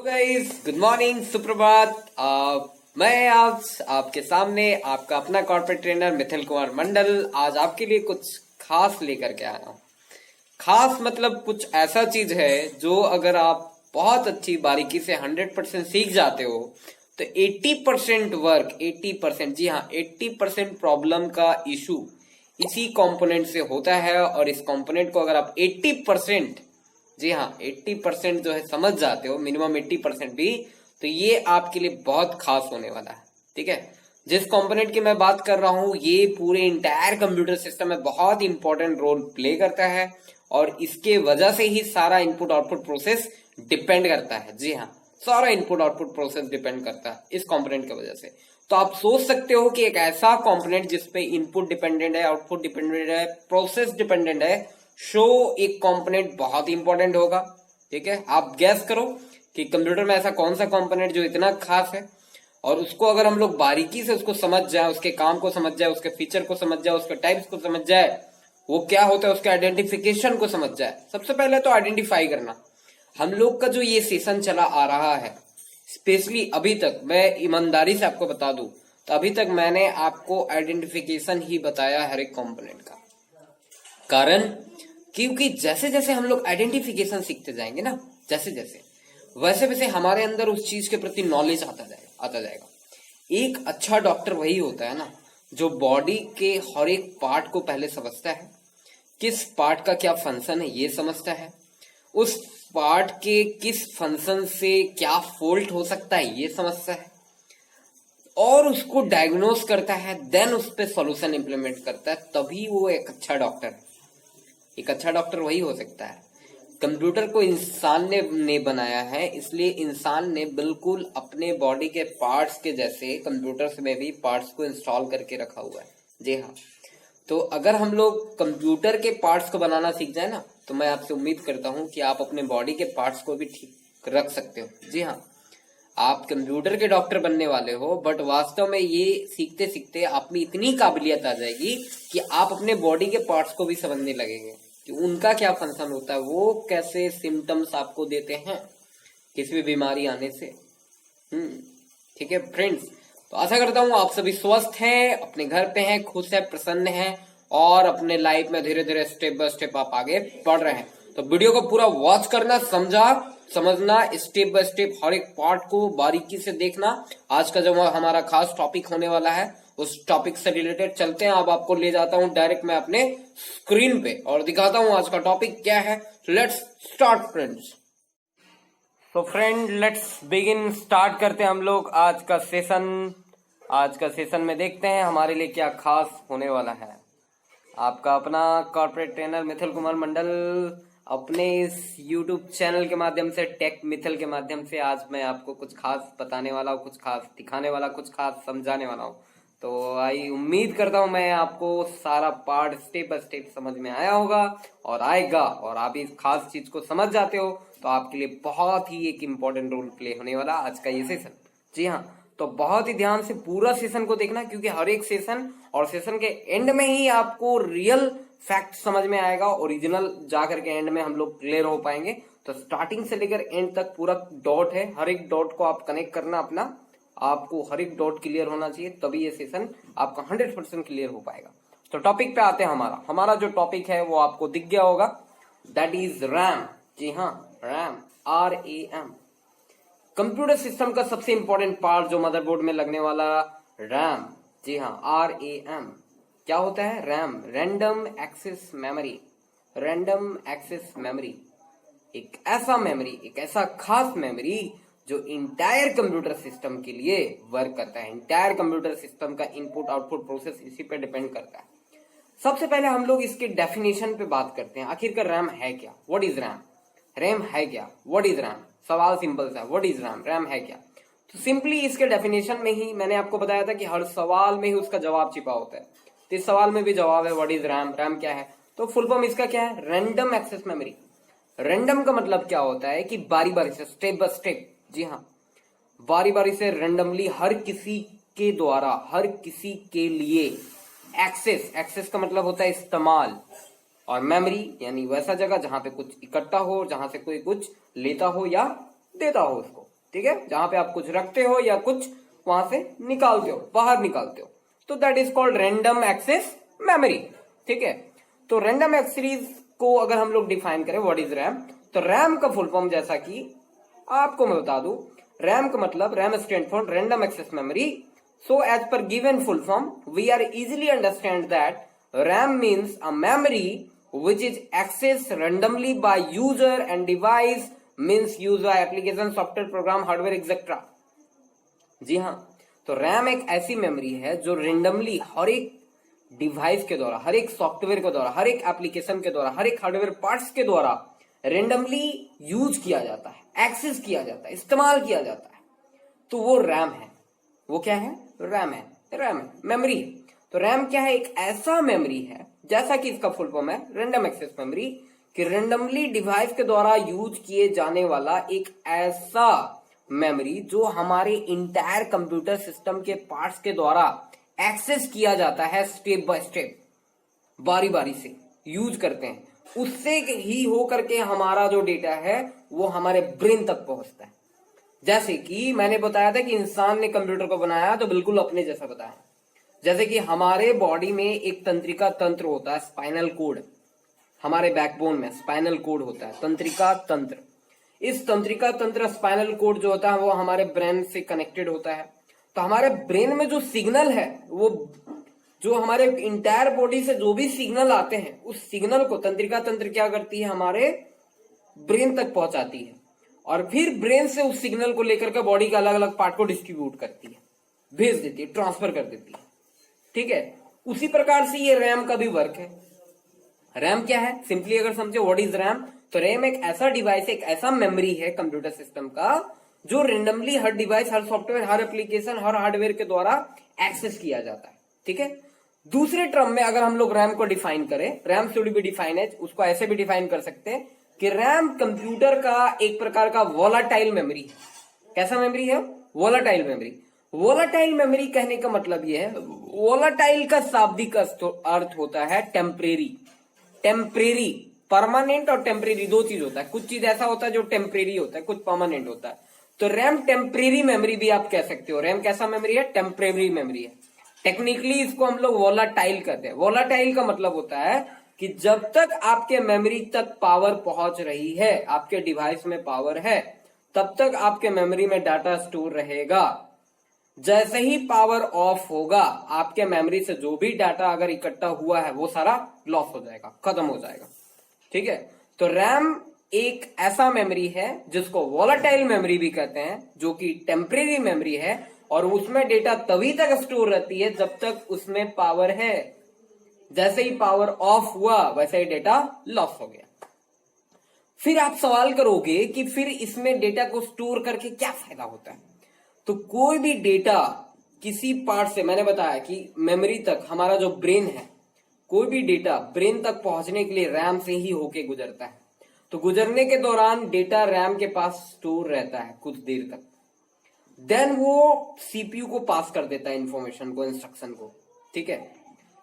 Guys, good morning, सुप्रभात। मैं आज आपके सामने आपका अपना कॉर्पोरेट ट्रेनर मिथिल कुमार मंडल आज आपके लिए कुछ खास लेकर के आया हूँ। खास मतलब कुछ ऐसा चीज है जो अगर आप बहुत अच्छी बारीकी से 100% सीख जाते हो तो 80% वर्क, 80%, जी हाँ, 80% प्रॉब्लम का इशू इसी कंपोनेंट से होता है। और इस कंपोनेंट को अगर आप 80%, जी हाँ, 80% जो है समझ जाते हो, मिनिमम 80% भी, तो ये आपके लिए बहुत खास होने वाला है। ठीक है, जिस कंपोनेंट की मैं बात कर रहा हूं ये पूरे इंटायर कंप्यूटर सिस्टम में बहुत इंपॉर्टेंट रोल प्ले करता है और इसके वजह से ही सारा इनपुट आउटपुट प्रोसेस डिपेंड करता है। जी हाँ, सारा इनपुट आउटपुट प्रोसेस डिपेंड करता है इस कंपोनेंट की वजह से। तो आप सोच सकते हो कि एक ऐसा कंपोनेंट जिसपे इनपुट डिपेंडेंट है, आउटपुट डिपेंडेंट है, प्रोसेस डिपेंडेंट है, एक कंपोनेंट बहुत इंपॉर्टेंट होगा। ठीक है, आप गैस करो कि कंप्यूटर में ऐसा कौन सा कंपोनेंट जो इतना खास है और उसको अगर हम लोग बारीकी से उसको समझ जाए, उसके काम को समझ जाए, उसके फीचर को समझ जाए, उसके टाइप्स को समझ जाए, वो क्या होता है उसके आइडेंटिफिकेशन को समझ जाए। सबसे पहले तो आइडेंटिफाई करना। हम लोग का जो ये सेशन चला आ रहा है, स्पेशली अभी तक मैं ईमानदारी से आपको बता दूं तो अभी तक मैंने आपको आइडेंटिफिकेशन ही बताया हर एक कंपोनेंट का। कारण क्योंकि जैसे जैसे हम लोग आइडेंटिफिकेशन सीखते जाएंगे ना, जैसे जैसे वैसे वैसे हमारे अंदर उस चीज के प्रति नॉलेज आता जाएगा। एक अच्छा डॉक्टर वही होता है ना जो बॉडी के हर एक पार्ट को पहले समझता है, किस पार्ट का क्या फंक्शन है ये समझता है, उस पार्ट के किस फंक्शन से क्या फॉल्ट हो सकता है ये समझता है और उसको डायग्नोस करता है, देन उस पर सॉल्यूशन इंप्लीमेंट करता है। तभी वो एक अच्छा डॉक्टर है। एक अच्छा डॉक्टर वही हो सकता है। कंप्यूटर को इंसान ने बनाया है, इसलिए इंसान ने बिल्कुल अपने बॉडी के पार्ट्स के जैसे कंप्यूटर में भी पार्ट्स को इंस्टॉल करके रखा हुआ है। जी हाँ, तो अगर हम लोग कंप्यूटर के पार्ट्स को बनाना सीख जाए ना तो मैं आपसे उम्मीद करता हूं कि आप अपने बॉडी के पार्ट्स को भी ठीक रख सकते हो। जी हाँ, आप कंप्यूटर के डॉक्टर बनने वाले हो, बट वास्तव में ये सीखते सीखते आप में इतनी काबिलियत आ जाएगी कि आप अपने बॉडी के पार्ट्स को भी समझने लगेंगे कि उनका क्या फंक्शन होता है, वो कैसे सिम्टम्स आपको देते हैं किसी भी बीमारी आने से। ठीक है फ्रेंड्स, तो आशा करता हूँ आप सभी स्वस्थ हैं, अपने घर पे हैं, खुश हैं, प्रसन्न हैं और अपने लाइफ में धीरे धीरे स्टेप बाय स्टेप आप आगे बढ़ रहे हैं। तो वीडियो को पूरा वॉच करना, समझना, स्टेप बाय स्टेप हर एक पार्ट को बारीकी से देखना। आज का जो हमारा खास टॉपिक होने वाला है उस टॉपिक से रिलेटेड चलते हैं। अब आपको ले जाता हूं डायरेक्ट मैं अपने स्क्रीन पे और दिखाता हूं आज का टॉपिक क्या है। Let's start friends. तो फ्रेंड लेट्स बिगिन, स्टार्ट करते हैं हम लोग आज का सेशन। आज का सेशन में देखते हैं हमारे लिए क्या खास होने वाला है। आपका अपना कॉर्पोरेट ट्रेनर मिथिल कुमार मंडल अपने इस YouTube चैनल के माध्यम से, टेक मिथिल के माध्यम से आज मैं आपको कुछ खास बताने वाला हूँ, कुछ खास दिखाने वाला, कुछ खास समझाने वाला हूँ। तो आई उम्मीद करता हूँ मैं आपको सारा पार्ट स्टेप बाय स्टेप समझ में आया होगा और आएगा, और आप इस खास चीज को समझ जाते हो तो आपके लिए बहुत ही एक इम्पोर्टेंट रोल प्ले होने वाला आज का ये सेशन। जी हाँ, तो बहुत ही ध्यान से पूरा सेशन को देखना, क्योंकि हर एक सेशन और सेशन के एंड में ही आपको रियल फैक्ट समझ में आएगा, ओरिजिनल जाकर के एंड में हम लोग क्लियर हो पाएंगे। तो स्टार्टिंग से लेकर एंड तक पूरा डॉट है, हर एक डॉट को आप कनेक्ट करना अपना, आपको हर एक डॉट क्लियर होना चाहिए, तभी ये सेशन आपका 100% क्लियर हो पाएगा। तो टॉपिक पे आते हैं। हमारा जो टॉपिक है वो आपको दिख गया होगा, दैट इज रैम। जी हाँ, रैम, RAM। कंप्यूटर सिस्टम का सबसे इंपॉर्टेंट पार्ट जो मदरबोर्ड में लगने वाला रैम। जी हाँ, RAM क्या होता है? RAM, random access memory. Random access memory एक ऐसा मेमोरी, एक ऐसा खास मेमोरी जो इंटायर कंप्यूटर सिस्टम के लिए वर्क करता है। इंटायर कंप्यूटर सिस्टम का इनपुट आउटपुट प्रोसेस इसी पे डिपेंड करता है। सबसे पहले हम लोग इसके डेफिनेशन पे बात करते हैं। आखिरकार रैम है क्या? What is RAM? रैम है क्या? What is RAM? सवाल सिंपल सा, व्हाट इज रैम? रैम है क्या? तो सिंपली इसके डेफिनेशन में ही मैंने आपको बताया था कि हर सवाल में ही उसका जवाब छिपा होता है। तो इस सवाल में भी जवाब है, व्हाट इज रैम? रैम क्या है? तो फुल फॉर्म इसका क्या है? Random access memory. रैंडम का मतलब क्या होता है कि बारी बारी से, स्टेप बाय स्टेप, जी हाँ, बारी बारी से रैंडमली हर किसी के द्वारा, हर किसी के लिए एक्सेस, एक्सेस का मतलब होता है इस्तेमाल, और मेमोरी यानी वैसा जगह जहां पे कुछ इकट्ठा हो, जहां से कोई कुछ लेता हो या देता हो उसको। ठीक है, जहां पे आप कुछ रखते हो या कुछ वहां से निकालते हो, बाहर निकालते हो, तो that is called random access memory. ठीक है, तो रैंडम एक्सेस को अगर हम लोग डिफाइन करें व्हाट इज रैम, तो रैम का फुल फॉर्म जैसा कि आपको मैं बता दूं, रैम का मतलब RAM stand for random access memory. So as per given full form we are easily understand that RAM means a memory which is accessed randomly by user and device, means user application software program hardware etc। जी हाँ, तो RAM एक ऐसी memory है जो randomly हर एक device के द्वारा, हर एक सॉफ्टवेयर के द्वारा, हर एक एप्लीकेशन के द्वारा, हर एक हार्डवेयर पार्ट्स के द्वारा रेंडमली यूज किया जाता है, एक्सेस किया जाता है, इस्तेमाल किया जाता है, तो वो रैम है। वो क्या है? रैम है, रैम है, मेमोरी। तो रैम क्या है? एक ऐसा मेमोरी है, जैसा कि इसका फुल फॉर्म है रैंडम एक्सेस मेमोरी, कि रेंडमली डिवाइस के द्वारा यूज किए जाने वाला एक ऐसा मेमोरी जो हमारे इंटायर कंप्यूटर सिस्टम के पार्ट्स के द्वारा एक्सेस किया जाता है, स्टेप बाय स्टेप, बारी बारी से यूज करते हैं, उससे ही होकर के हमारा जो डेटा है वो हमारे ब्रेन तक पहुंचता है। जैसे कि मैंने बताया था कि इंसान ने कंप्यूटर को बनाया तो बिल्कुल अपने जैसा बताया। जैसे कि हमारे बॉडी में एक तंत्रिका तंत्र होता है, स्पाइनल कोड, हमारे बैकबोन में स्पाइनल कोड होता है, तंत्रिका तंत्र। इस तंत्रिका तंत्र स्पाइनल कोड जो होता है वो हमारे ब्रेन से कनेक्टेड होता है। तो हमारे ब्रेन में जो सिग्नल है, वो जो हमारे इंटायर बॉडी से जो भी सिग्नल आते हैं, उस सिग्नल को तंत्रिका तंत्र क्या करती है? हमारे ब्रेन तक पहुंचाती है, और फिर ब्रेन से उस सिग्नल को लेकर के बॉडी के अलग अलग पार्ट को डिस्ट्रीब्यूट करती है, भेज देती है, ट्रांसफर कर देती है। ठीक है, उसी प्रकार से ये रैम का भी वर्क है। रैम क्या है? सिंपली अगर समझे व्हाट इज रैम, तो रैम एक ऐसा डिवाइस, एक ऐसा मेमोरी है कंप्यूटर सिस्टम का जो रेंडमली हर डिवाइस, हर सॉफ्टवेयर, हर एप्लीकेशन, हर हार्डवेयर के द्वारा एक्सेस किया जाता है। ठीक है, दूसरे टर्म में अगर हम लोग रैम को डिफाइन करें, RAM should be define as, उसको ऐसे भी डिफाइन कर सकते हैं कि रैम कंप्यूटर का एक प्रकार का वोलाटाइल मेमोरी है। कैसा मेमोरी है? Volatile memory. वोलाटाइल मेमोरी कहने का मतलब यह है, वोलाटाइल का शाब्दिक अर्थ होता है टेम्परेरी। टेम्परेरी, परमानेंट और टेम्परेरी दो चीज होता है। कुछ चीज ऐसा होता है जो टेम्परेरी होता है, कुछ परमानेंट होता है। तो रैम टेम्परेरी मेमोरी भी आप कह सकते हो। रैम कैसा मेमोरी है? टेम्परेरी मेमोरी है। टेक्निकली इसको हम लोग वोलाटाइल कहते हैं। वोलाटाइल का मतलब होता है कि जब तक आपके मेमोरी तक पावर पहुंच रही है, आपके डिवाइस में पावर है, तब तक आपके मेमोरी में डाटा स्टोर रहेगा। जैसे ही पावर ऑफ होगा, आपके मेमोरी से जो भी डाटा अगर इकट्ठा हुआ है वो सारा लॉस हो जाएगा, खत्म हो जाएगा। ठीक है, तो रैम एक ऐसा मेमोरी है जिसको वोलाटाइल मेमोरी भी कहते हैं, जो कि टेम्परेरी मेमोरी है, और उसमें डेटा तभी तक स्टोर रहती है जब तक उसमें पावर है। जैसे ही पावर ऑफ हुआ वैसे ही डेटा लॉस हो गया। फिर आप सवाल करोगे कि फिर इसमें डेटा को स्टोर करके क्या फायदा होता है? तो कोई भी डेटा किसी पार्ट से, मैंने बताया कि मेमोरी तक, हमारा जो ब्रेन है, कोई भी डेटा ब्रेन तक पहुंचने के लिए रैम से ही होके गुजरता है। तो गुजरने के दौरान डेटा रैम के पास स्टोर रहता है कुछ देर तक, देन वो सीपीयू को पास कर देता है इंफॉर्मेशन को, इंस्ट्रक्शन को। ठीक है,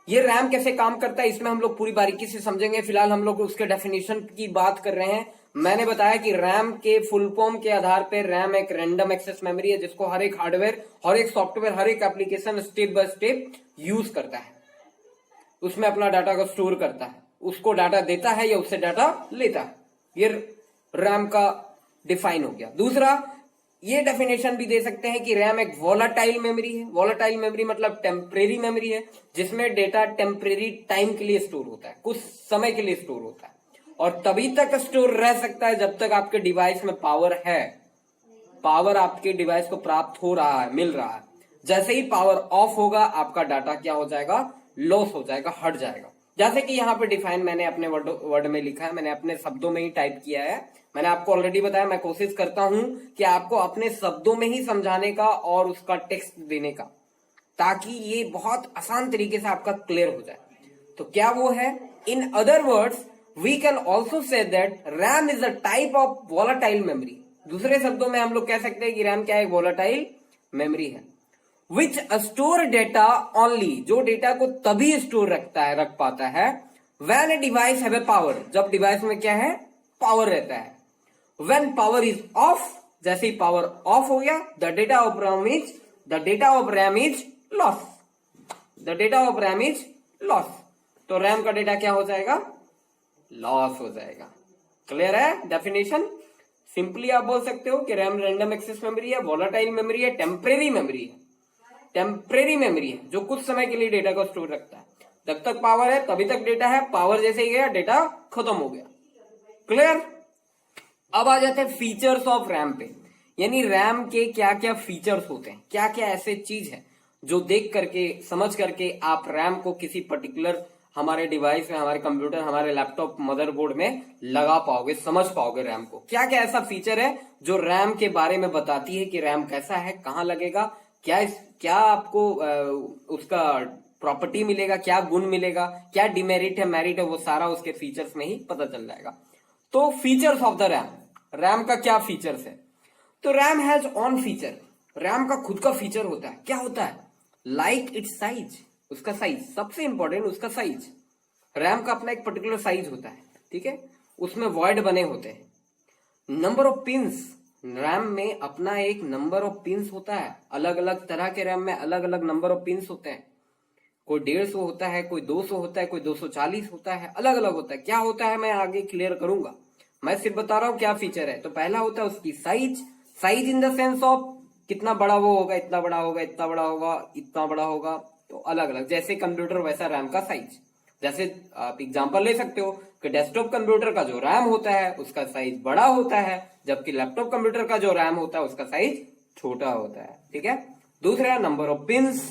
ये रैम कैसे काम करता है इसमें हम लोग पूरी बारीकी से समझेंगे। फिलहाल हम लोग उसके डेफिनेशन की बात कर रहे हैं। मैंने बताया कि रैम के फुल फॉर्म के आधार पर रैम एक रैंडम एक्सेस मेमोरी है, जिसको हर एक हार्डवेयर, हर एक सॉफ्टवेयर, हर एक application step by step use करता है, उसमें अपना डाटा को स्टोर करता है, उसको डाटा देता है या उससे डाटा लेता है। ये रैम का डिफाइन हो गया। दूसरा, ये डेफिनेशन भी दे सकते हैं कि रैम एक वोलाटाइल मेमोरी है। वोलाटाइल मेमोरी मतलब टेम्परेरी मेमोरी है, जिसमें डेटा टेम्परेरी टाइम के लिए स्टोर होता है, कुछ समय के लिए स्टोर होता है, और तभी तक स्टोर रह सकता है जब तक आपके डिवाइस में पावर है, पावर आपके डिवाइस को प्राप्त हो रहा है, मिल रहा है। जैसे ही पावर ऑफ होगा, आपका डाटा क्या हो जाएगा? लॉस हो जाएगा, हट जाएगा। जैसे कि यहाँ पे डिफाइन मैंने अपने वर्ड में लिखा है, मैंने अपने शब्दों में ही टाइप किया है। मैंने आपको ऑलरेडी बताया, मैं कोशिश करता हूं कि आपको अपने शब्दों में ही समझाने का और उसका टेक्स्ट देने का, ताकि ये बहुत आसान तरीके से आपका क्लियर हो जाए। तो क्या वो है? In other words we can also say that RAM is a type of volatile memory. दूसरे शब्दों में हम लोग कह सकते हैं कि रैम क्या है? वोलाटाइल मेमोरी है, विच स्टोर डेटा ओनली, जो डेटा को तभी स्टोर रख पाता है when a device have a power, जब डिवाइस में क्या है? पावर रहता है। व्हेन पावर इज ऑफ, जैसे ही पावर ऑफ हो गया, the data of RAM is loss, the data of RAM is loss. तो रैम का डेटा क्या हो जाएगा? लॉस हो जाएगा। क्लियर है डेफिनेशन? सिंपली आप बोल सकते हो कि रैम रैंडम एक्सेस मेमोरी है, वॉलेटाइल मेमोरी है, टेम्परेरी मेमोरी है। टेम्परेरी मेमोरी है जो कुछ समय के लिए डेटा को स्टोर रखता है। जब तक पावर है तभी तक डेटा है, पावर जैसे ही गया डेटा खत्म हो गया। क्लियर? अब आ जाते हैं फीचर्स ऑफ रैम पे, यानी रैम के क्या क्या फीचर्स होते हैं, क्या क्या ऐसे चीज है जो देख करके समझ करके आप रैम को किसी पर्टिकुलर हमारे डिवाइस में, हमारे कंप्यूटर, हमारे लैपटॉप, मदरबोर्ड में लगा पाओगे, समझ पाओगे रैम को। क्या क्या ऐसा फीचर है जो रैम के बारे में बताती है कि रैम कैसा है, कहां लगेगा, क्या आपको उसका प्रॉपर्टी मिलेगा, क्या गुण मिलेगा, क्या डिमेरिट है, मेरिट है, वो सारा उसके फीचर्स में ही पता चल जाएगा। तो features of the RAM, RAM का क्या फीचर्स है? तो RAM has on feature, RAM का खुद का फीचर होता है। क्या होता है? लाइक इट्स साइज, उसका साइज, सबसे इंपॉर्टेंट उसका साइज। रैम का अपना एक पर्टिकुलर साइज होता है, ठीक है, उसमें वॉइड बने होते हैं। नंबर ऑफ पिंस, रैम में अपना एक नंबर ऑफ पिंस होता है। अलग अलग तरह के रैम में अलग अलग नंबर ऑफ पिंस होते हैं। कोई 150 होता है, कोई 200 होता है, कोई 240 होता है, अलग अलग होता है। क्या होता है मैं आगे क्लियर करूंगा, मैं सिर्फ बता रहा हूं क्या फीचर है। तो पहला होता है उसकी size, size in the sense of कितना बड़ा वो होगा, इतना बड़ा होगा, इतना बड़ा होगा, इतना बड़ा होगा। तो अलग अलग, जैसे कंप्यूटर वैसा रैम का साइज। जैसे आप एग्जांपल ले सकते हो कि डेस्कटॉप कंप्यूटर का जो रैम होता है उसका साइज बड़ा होता है, जबकि लैपटॉप कंप्यूटर का जो रैम होता है उसका साइज छोटा होता है। ठीक है। दूसरा नंबर ऑफ पिंस।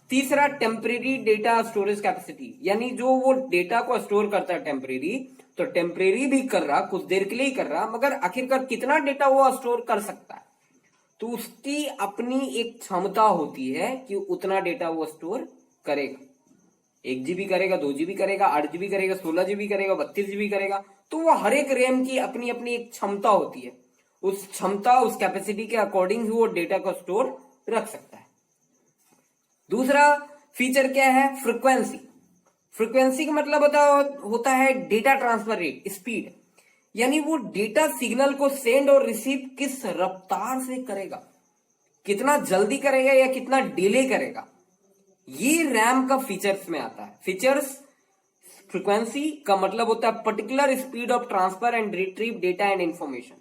तीसरा टेम्परेरी डेटा स्टोरेज कैपेसिटी, यानी जो वो डेटा को स्टोर करता है टेम्परेरी, तो टेम्परेरी भी कर रहा, कुछ देर के लिए ही कर रहा, मगर आखिरकार कितना डेटा वो स्टोर कर सकता है, तो उसकी अपनी एक क्षमता होती है कि उतना डेटा वो स्टोर करेगा। 1 GB करेगा, 2 GB करेगा, 8 GB करेगा, 16 GB करेगा, 32 GB करेगा। तो वो हर एक रैम की अपनी अपनी एक क्षमता होती है। उस क्षमता, उस कैपेसिटी के अकॉर्डिंग ही वो डेटा को स्टोर रख सकता है। दूसरा फीचर क्या है? फ्रीक्वेंसी। फ्रीक्वेंसी का मतलब होता है डेटा ट्रांसफर रेट, स्पीड, यानी वो डेटा सिग्नल को सेंड और रिसीव किस रफ्तार से करेगा, कितना जल्दी करेगा या कितना डिले करेगा, ये रैम का फीचर्स में आता है। फीचर्स, फ्रीक्वेंसी का मतलब होता है particular speed of transfer and retrieve data and information,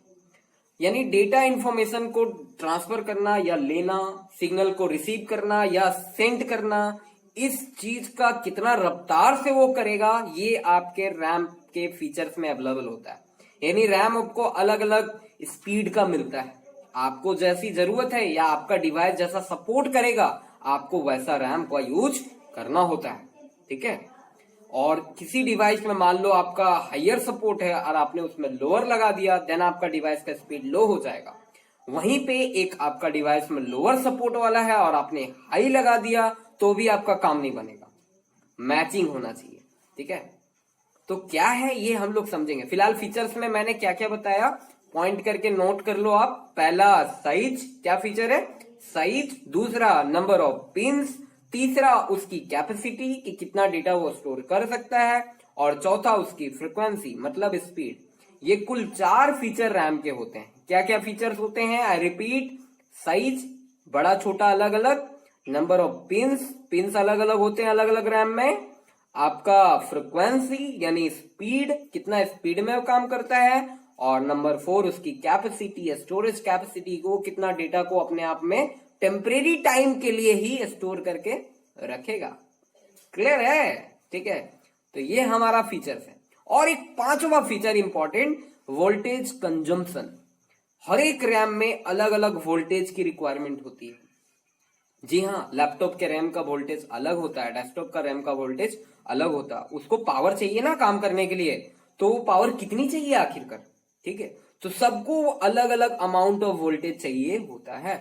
यानी डेटा इंफॉर्मेशन को ट्रांसफर करना या लेना, सिग्नल को रिसीव करना या सेंड करना, इस चीज का कितना रफ्तार से वो करेगा, ये आपके रैम के फीचर्स में अवेलेबल होता है। यानी रैम आपको अलग अलग स्पीड का मिलता है, आपको जैसी जरूरत है या आपका डिवाइस जैसा सपोर्ट करेगा, आपको वैसा रैम का यूज करना होता है। ठीक है। और किसी डिवाइस में मान लो आपका हायर सपोर्ट है और आपने उसमें लोअर लगा दिया, देन आपका डिवाइस का स्पीड लो हो जाएगा। वहीं पे एक आपका डिवाइस में लोअर सपोर्ट वाला है और आपने हाई लगा दिया, तो भी आपका काम नहीं बनेगा। मैचिंग होना चाहिए। ठीक है। तो क्या है ये हम लोग समझेंगे। फिलहाल फीचर्स में मैंने क्या क्या बताया, पॉइंट करके नोट कर लो आप। पहला साइज, क्या फीचर है? साइज। दूसरा नंबर ऑफ पिंस। तीसरा उसकी कैपेसिटी कि कितना डेटा वो स्टोर कर सकता है, और चौथा उसकी फ्रीक्वेंसी मतलब स्पीड। ये कुल 4 फीचर रैम के होते हैं। क्या क्या फीचर्स होते हैं? आई रिपीट, साइज बड़ा छोटा अलग अलग, नंबर ऑफ पिंस, पिंस अलग अलग होते हैं अलग अलग रैम में, आपका फ्रीक्वेंसी यानी स्पीड, कितना स्पीड में वो काम करता है, और नंबर 4 उसकी कैपेसिटी, स्टोरेज कैपेसिटी को, कितना डेटा को अपने आप में टेम्परेरी टाइम के लिए ही स्टोर करके रखेगा। क्लियर है? ठीक है। तो ये हमारा फीचर्स है। और एक 5वां फीचर इंपॉर्टेंट, वोल्टेज कंजम्पशन। हर एक रैम में अलग अलग वोल्टेज की रिक्वायरमेंट होती है। जी हाँ, लैपटॉप के रैम का वोल्टेज अलग होता है, डेस्कटॉप का रैम का वोल्टेज अलग होता है। उसको पावर चाहिए ना काम करने के लिए, तो वो पावर कितनी चाहिए आखिरकार? ठीक है। तो सबको अलग अलग अमाउंट ऑफ वोल्टेज चाहिए होता है।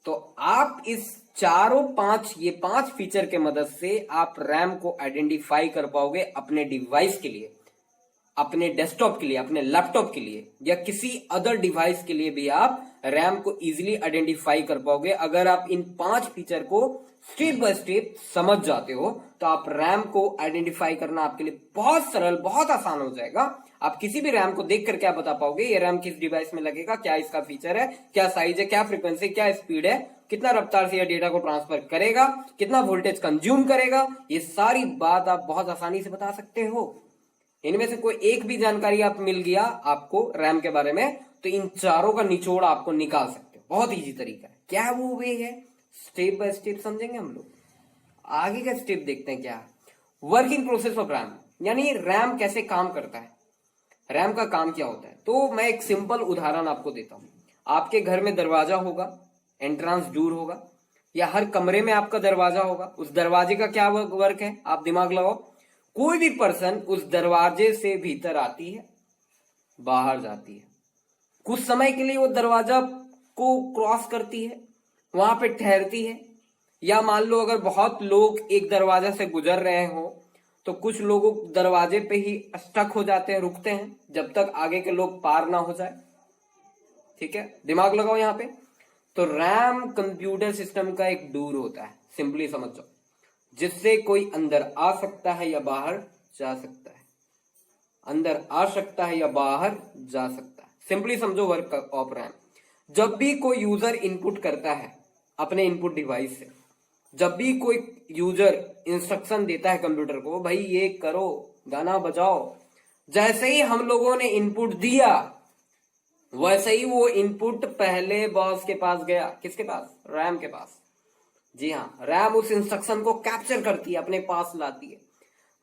तो आप इस ये 5 फीचर के मदद से आप रैम को आइडेंटिफाई कर पाओगे अपने डिवाइस के लिए। अपने डेस्कटॉप के लिए, अपने लैपटॉप के लिए या किसी अदर डिवाइस के लिए भी आप रैम को इजीली आइडेंटिफाई कर पाओगे। अगर आप इन 5 फीचर को स्टेप बाय स्टेप समझ जाते हो तो आप रैम को आइडेंटिफाई करना आपके लिए बहुत सरल, बहुत आसान हो जाएगा। आप किसी भी रैम को देख कर क्या बता पाओगे ये रैम किस डिवाइस में लगेगा, क्या इसका फीचर है, क्या साइज है, क्या फ्रीक्वेंसी, क्या स्पीड है, कितना रफ्तार से यह डेटा को ट्रांसफर करेगा, कितना वोल्टेज कंज्यूम करेगा, ये सारी बात आप बहुत आसानी से बता सकते हो। इनमें से कोई एक भी जानकारी आप मिल गया आपको रैम के बारे में तो इन चारों का निचोड़ आपको निकाल सकते हो। बहुत इजी तरीका है। क्या वो वे है, स्टेप बाय स्टेप समझेंगे हम लोग। आगे का स्टेप देखते हैं क्या है। वर्किंग प्रोसेस ऑफ रैम, यानी रैम कैसे काम करता है, रैम का काम क्या होता है। तो मैं एक सिंपल उदाहरण आपको देता हूं। आपके घर में दरवाजा होगा, एंट्रेंस डोर होगा, या हर कमरे में आपका दरवाजा होगा। उस दरवाजे का क्या वर्क है, आप दिमाग लगाओ। कोई भी पर्सन उस दरवाजे से भीतर आती है, बाहर जाती है, कुछ समय के लिए वो दरवाजा को क्रॉस करती है, वहां पे ठहरती है। या मान लो अगर बहुत लोग एक दरवाजा से गुजर रहे हो तो कुछ लोग दरवाजे पे ही स्टक हो जाते हैं, रुकते हैं जब तक आगे के लोग पार ना हो जाए। ठीक है, दिमाग लगाओ यहां पे। तो रैम कंप्यूटर सिस्टम का एक डोर होता है, सिंपली समझ जाओ, जिससे कोई अंदर आ सकता है या बाहर जा सकता है, अंदर आ सकता है या बाहर जा सकता है। सिंपली समझो वर्क ऑफ रैम। जब भी कोई यूजर इनपुट करता है अपने इनपुट डिवाइस से, जब भी कोई यूजर इंस्ट्रक्शन देता है कंप्यूटर को, भाई ये करो, गाना बजाओ, जैसे ही हम लोगों ने इनपुट दिया वैसे ही वो इनपुट पहले बॉस के पास गया। किसके पास, रैम के पास। जी हाँ, रैम उस इंस्ट्रक्शन को कैप्चर करती है, अपने पास लाती है।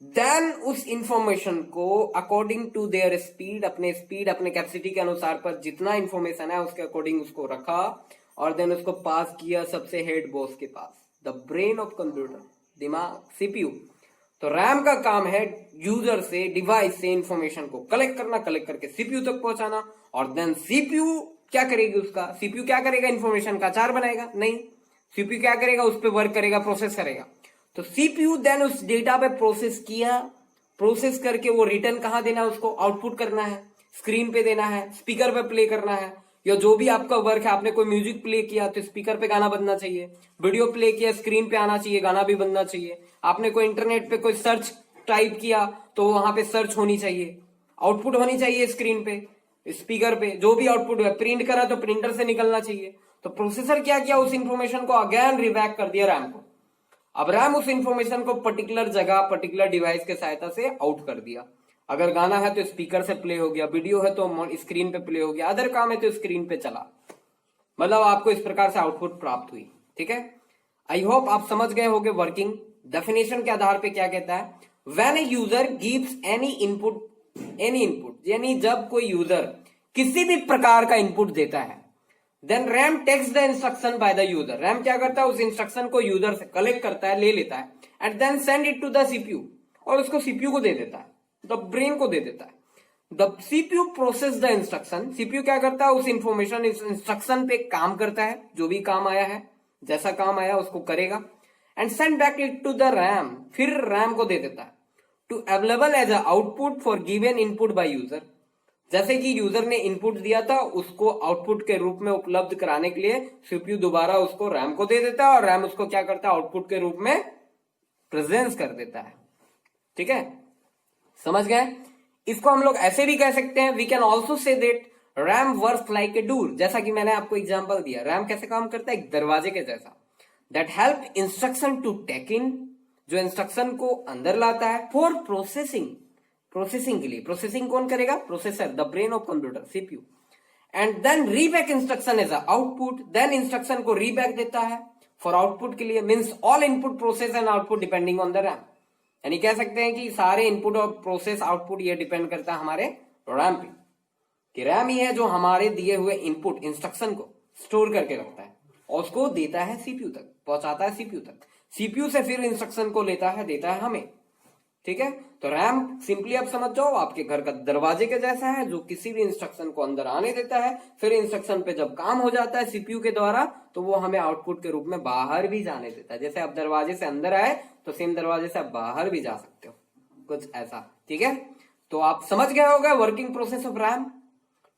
देन उस इंफॉर्मेशन को अकॉर्डिंग टू देयर स्पीड, अपने कैपेसिटी के अनुसार पर जितना इंफॉर्मेशन है उसके अकॉर्डिंग उसको रखा और देन उसको पास किया सबसे हेड बॉस के पास, द ब्रेन ऑफ कंप्यूटर, दिमाग, सीपीयू। तो रैम का काम है यूजर से, डिवाइस से इंफॉर्मेशन को कलेक्ट करना, कलेक्ट करके सीपीयू तक पहुंचाना, और देन सीपीयू क्या करेगी, उसका सीपीयू क्या करेगा, इंफॉर्मेशन का अचार बनाएगा? नहीं, सीपीयू क्या करेगा, उस पर वर्क करेगा, प्रोसेस करेगा। तो सीपीयू देन उस डेटा पे प्रोसेस किया, प्रोसेस करके वो रिटर्न कहां देना है, उसको आउटपुट करना है, स्क्रीन पे देना है, स्पीकर पे प्ले करना है, या जो भी आपका वर्क है। आपने कोई म्यूजिक प्ले किया तो स्पीकर पे गाना बजना चाहिए, वीडियो प्ले किया स्क्रीन पे आना चाहिए, गाना भी बनना चाहिए। आपने कोई इंटरनेट पे कोई सर्च टाइप किया तो वहां पे सर्च होनी चाहिए, आउटपुट होनी चाहिए स्क्रीन पे, स्पीकर पे। जो भी आउटपुट है, प्रिंट करा तो प्रिंटर से निकलना चाहिए। तो प्रोसेसर क्या किया, उस इंफॉर्मेशन को अगेन रिबैक कर दिया रैम को। अब रैम उस इंफॉर्मेशन को पर्टिकुलर जगह, पर्टिकुलर डिवाइस के सहायता से आउट कर दिया। अगर गाना है तो स्पीकर से प्ले हो गया, वीडियो है तो स्क्रीन पे प्ले हो गया, अदर काम है तो स्क्रीन पे चला। मतलब आपको इस प्रकार से आउटपुट प्राप्त हुई। ठीक है, आई होप आप समझ गए होंगे वर्किंग। डेफिनेशन के आधार पे क्या कहता है, when a user gives any input, यानी जब कोई यूजर किसी भी प्रकार का इनपुट देता है, then RAM takes the instruction by the user. RAM क्या करता है, उस इंस्ट्रक्शन को यूजर से कलेक्ट करता है, ले लेता है, and then send it to the CPU, और उसको सीपीयू को दे देता है, द ब्रेन को दे देता है। The CPU process the instruction. CPU क्या करता है, उस इंफॉर्मेशन, इस इंस्ट्रक्शन पे काम करता है, जो भी काम आया है, जैसा काम आया उसको करेगा, and send back it to the RAM, फिर रैम को दे देता है, to available as a output for given input by user. जैसे कि यूजर ने इनपुट दिया था उसको आउटपुट के रूप में उपलब्ध कराने के लिए सीपीयू दोबारा उसको रैम को दे देता है, और रैम उसको क्या करता है, आउटपुट के रूप में प्रेजेंस कर देता है। ठीक है, समझ गए। इसको हम लोग ऐसे भी कह सकते हैं, we can also say that RAM work like a door. जैसा कि मैंने आपको एग्जांपल दिया, रैम कैसे काम करता है, एक दरवाजे के जैसा। That help instruction to take in, जो इंस्ट्रक्शन को अंदर लाता है, फॉर प्रोसेसिंग के लिए। प्रोसेसिंग कौन करेगा, processor, the brain of computer, CPU. And then reback instruction as output, then instruction को रीबैक देता है फॉर आउटपुट के लिए। Means all input, process and output depending on the RAM. यानी कह सकते हैं कि सारे इनपुट और प्रोसेस, आउटपुट ये डिपेंड करता है हमारे रैम पे, कि रैम ही है जो हमारे दिए हुए इनपुट, इंस्ट्रक्शन को स्टोर करके रखता है और उसको देता है सीपीयू तक, पहुंचाता है सीपीयू तक। सीपीयू से फिर इंस्ट्रक्शन को लेता है, देता है हमें। ठीक है, तो रैम सिंपली आप समझ जाओ आपके घर का दरवाजे के जैसा है, जो किसी भी इंस्ट्रक्शन को अंदर आने देता है, फिर इंस्ट्रक्शन पे जब काम हो जाता है सीपीयू के द्वारा तो वो हमें आउटपुट के रूप में बाहर भी जाने देता है। जैसे आप दरवाजे से अंदर आए तो सेम दरवाजे से आप बाहर भी जा सकते हो, कुछ ऐसा। ठीक है, तो आप समझ गए होगा working process of RAM.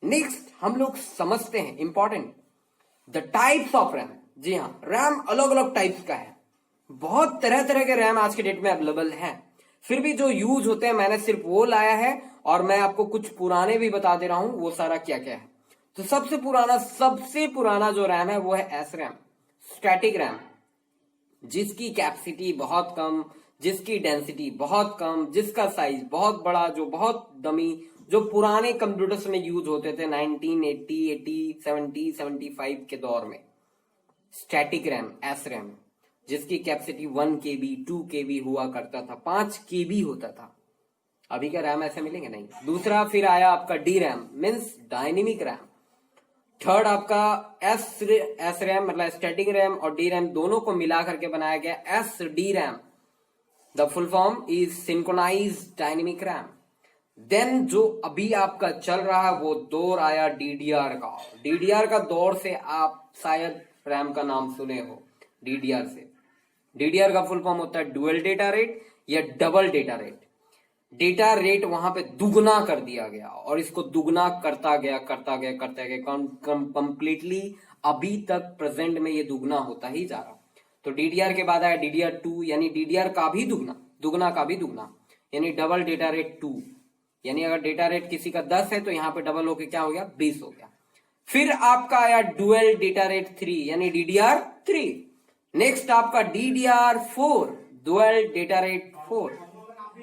Next हम लोग समझते हैं important the types of RAM. जी हाँ, रैम अलग अलग टाइप्स का है, बहुत तरह तरह के रैम आज के डेट में अवेलेबल हैं। फिर भी जो यूज होते हैं मैंने सिर्फ वो लाया है, और मैं आपको कुछ पुराने भी बता दे रहा हूं वो सारा क्या क्या है। तो सबसे पुराना जो रैम है वो है एस रैम, स्टैटिक रैम, जिसकी कैपेसिटी बहुत कम, जिसकी डेंसिटी बहुत कम, जिसका साइज बहुत बड़ा, जो बहुत डमी, जो पुराने कंप्यूटर्स में यूज होते थे 1980, 80, 70, 75 के दौर में। स्टैटिक रैम, एस रैम, जिसकी कैपेसिटी 1 KB, 2 KB हुआ करता था, 5 KB होता था। अभी का रैम ऐसे मिलेंगे नहीं। दूसरा फिर आया आपका D RAM, means dynamic RAM. Third आपका एस रैम, मतलब स्टैटिक रैम और डी रैम दोनों को मिला करके बनाया गया S D RAM. The full form is synchronise dynamic RAM. Then जो अभी आपका चल रहा है वो दौर आया डीडीआर का। डीडीआर का दौर से आप शायद रैम का नाम सुने हो, डीडीआर से। डीडीआर का फुल फॉर्म होता है डुअल डेटा रेट या double data rate. Data rate वहां पे दुगना कर दिया गया और इसको दुगना करता गया कंप्लीटली अभी तक प्रेजेंट में ये दुगना होता ही जा रहा। तो डीडीआर के बाद आया डीडीआर 2, यानी डीडीआर का भी दुगना का भी दुगना, यानी डबल डेटा रेट 2। यानी अगर डेटा रेट किसी का 10 है तो यहाँ पे डबल होके क्या हो गया, 20 हो गया। फिर आपका आया डुअल डेटा रेट 3, यानी डीडीआर 3। नेक्स्ट आपका डीडीआर 4, डुअल डेटा रेट 4।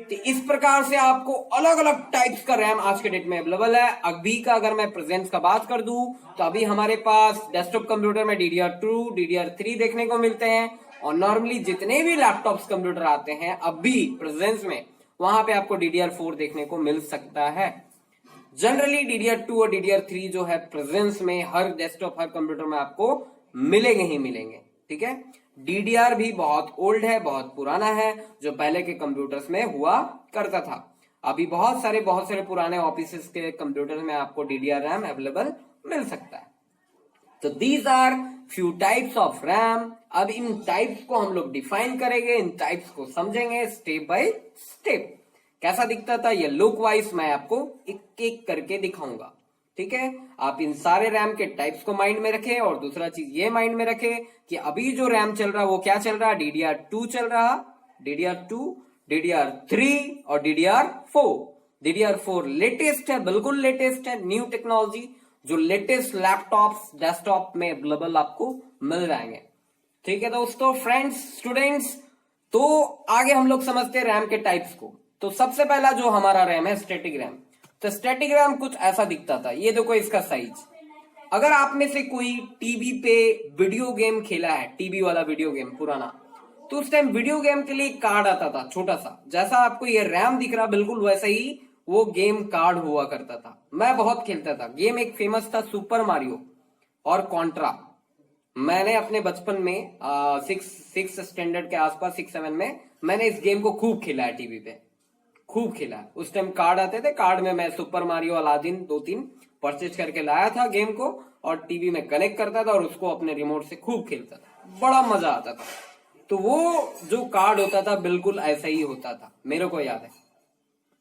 तो इस प्रकार से आपको अलग अलग टाइप्स का रैम आज के डेट में अवेलेबल है। अभी का अगर मैं प्रेजेंस का बात कर दूं तो अभी हमारे पास डेस्कटॉप कंप्यूटर में डीडीआर 2, डीडीआर 3 देखने को मिलते हैं, और नॉर्मली जितने भी लैपटॉप्स कंप्यूटर आते हैं अभी प्रेजेंस में, वहां पे आपको डीडीआर 4 देखने को मिल सकता है। जनरली डीडीआर 2 और डीडीआर 3 जो है प्रेजेंस में हर डेस्कटॉप, हर कंप्यूटर में आपको मिलेंगे ही मिलेंगे। ठीक है, डीडीआर भी बहुत ओल्ड है, बहुत पुराना है, जो पहले के कंप्यूटर्स में हुआ करता था। अभी बहुत सारे पुराने ऑफिस के कंप्यूटर्स में आपको डीडीआर रैम अवेलेबल मिल सकता है। तो these are few types of RAM. अब इन टाइप्स को हम लोग डिफाइन करेंगे, इन टाइप्स को समझेंगे स्टेप बाय स्टेप। कैसा दिखता था ये लुक वाइज मैं आपको एक एक करके दिखाऊंगा। ठीक है, आप इन सारे रैम के टाइप्स को माइंड में रखें, और दूसरा चीज ये माइंड में रखें कि अभी जो रैम चल रहा है वो क्या चल रहा है, डीडीआर 2 चल रहा, डीडीआर 2, डीडीआर 3 और डीडीआर 4। डीडीआर 4 लेटेस्ट है, बिल्कुल लेटेस्ट है, न्यू टेक्नोलॉजी, जो लेटेस्ट लैपटॉप्स, डेस्कटॉप में अवेलेबल आपको मिल जाएंगे। ठीक है दोस्तों, फ्रेंड्स, स्टूडेंट्स, तो आगे हम लोग समझते हैं रैम के टाइप्स को। तो सबसे पहला जो हमारा रैम है स्टैटिक रैम। तो स्टैटिक रैम कुछ ऐसा दिखता था, ये देखो इसका साइज। अगर आप में से कोई टीवी पे वीडियो गेम खेला है, टीवी वाला वीडियो गेम पुराना, तो उस टाइम वीडियो गेम के लिए कार्ड आता था छोटा सा, जैसा आपको ये रैम दिख रहा बिल्कुल वैसा ही वो गेम कार्ड हुआ करता था। मैं बहुत खेलता था गेम, एक फेमस था सुपर मारियो और कॉन्ट्रा। मैंने अपने बचपन में 6 स्टैंडर्ड के आसपास, 6-7 में मैंने इस गेम को खूब खेला है, टीवी पे खूब खेला है। उस टाइम कार्ड आते थे, कार्ड में मैं सुपर मारियो, अलादीन 2-3 परचेज करके लाया था गेम को, और टीवी में कनेक्ट करता था और उसको अपने रिमोट से खूब खेलता था, बड़ा मजा आता था। तो वो जो कार्ड होता था बिल्कुल ऐसा ही होता था, मेरे को याद है।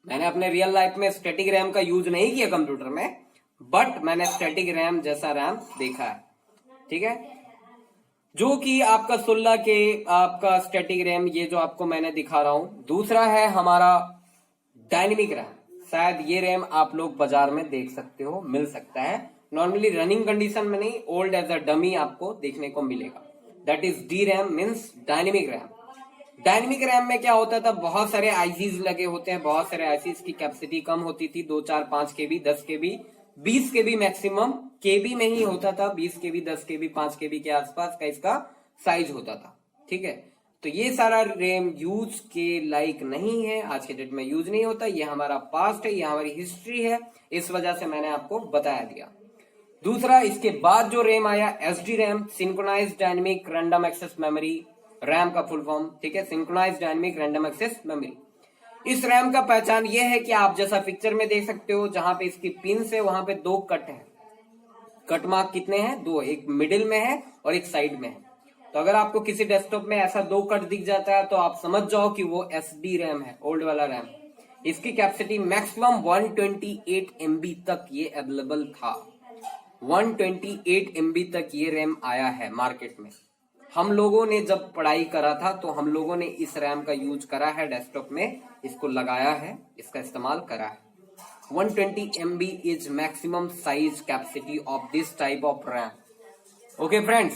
मैंने अपने रियल लाइफ में स्टैटिक रैम का यूज नहीं किया कंप्यूटर में, बट मैंने स्टैटिक रैम जैसा रैम देखा है। ठीक है, जो कि आपका 16 के आपका स्टैटिक रैम, ये जो आपको मैंने दिखा रहा हूं। दूसरा है हमारा डायनेमिक रैम। शायद ये रैम आप लोग बाजार में देख सकते हो, मिल सकता है, नॉर्मली रनिंग कंडीशन में नहीं, ओल्ड एज अ डमी आपको देखने को मिलेगा। That is D RAM, means dynamic RAM. Dynamic RAM में क्या होता था, बहुत सारे आईसीज लगे होते हैं, बहुत सारे आईसीज की कैपेसिटी कम होती थी, 2, 4, 5 केबी, 10 केबी, 20 केबी मैक्सिमम केबी में ही होता था। 20 केबी, 10 केबी, 5 केबी के आसपास का इसका साइज होता था। ठीक है, तो ये सारा रैम यूज के लायक नहीं है, आज के डेट में यूज नहीं होता। ये हमारा पास्ट है, ये हमारी हिस्ट्री है, इस वजह से मैंने आपको बताया दिया। दूसरा, इसके बाद जो रैम आया SD RAM, synchronise dynamic random access memory, RAM का फुल फॉर्म। ठीक है, synchronise dynamic random access memory. इस रैम का पहचान ये है कि आप जैसा पिक्चर में देख सकते हो, जहां पे इसकी पिन है वहां पे 2 कट है। कट मार्क कितने हैं, 2, एक मिडिल में है और एक साइड में है। तो अगर आपको किसी डेस्कटॉप में ऐसा 2 कट दिख जाता है तो आप समझ जाओ कि वो एसडी रैम है, ओल्ड वाला रैम। इसकी कैपेसिटी मैक्सिमम 128 MB तक ये अवेलेबल था। 128 MB तक ये रैम आया है मार्केट में। हम लोगों ने जब पढ़ाई करा था तो हम लोगों ने इस रैम का यूज करा है, डेस्कटॉप में इसको लगाया है, इसका इस्तेमाल करा है। 120 MB is maximum size capacity of this type of RAM. Okay friends,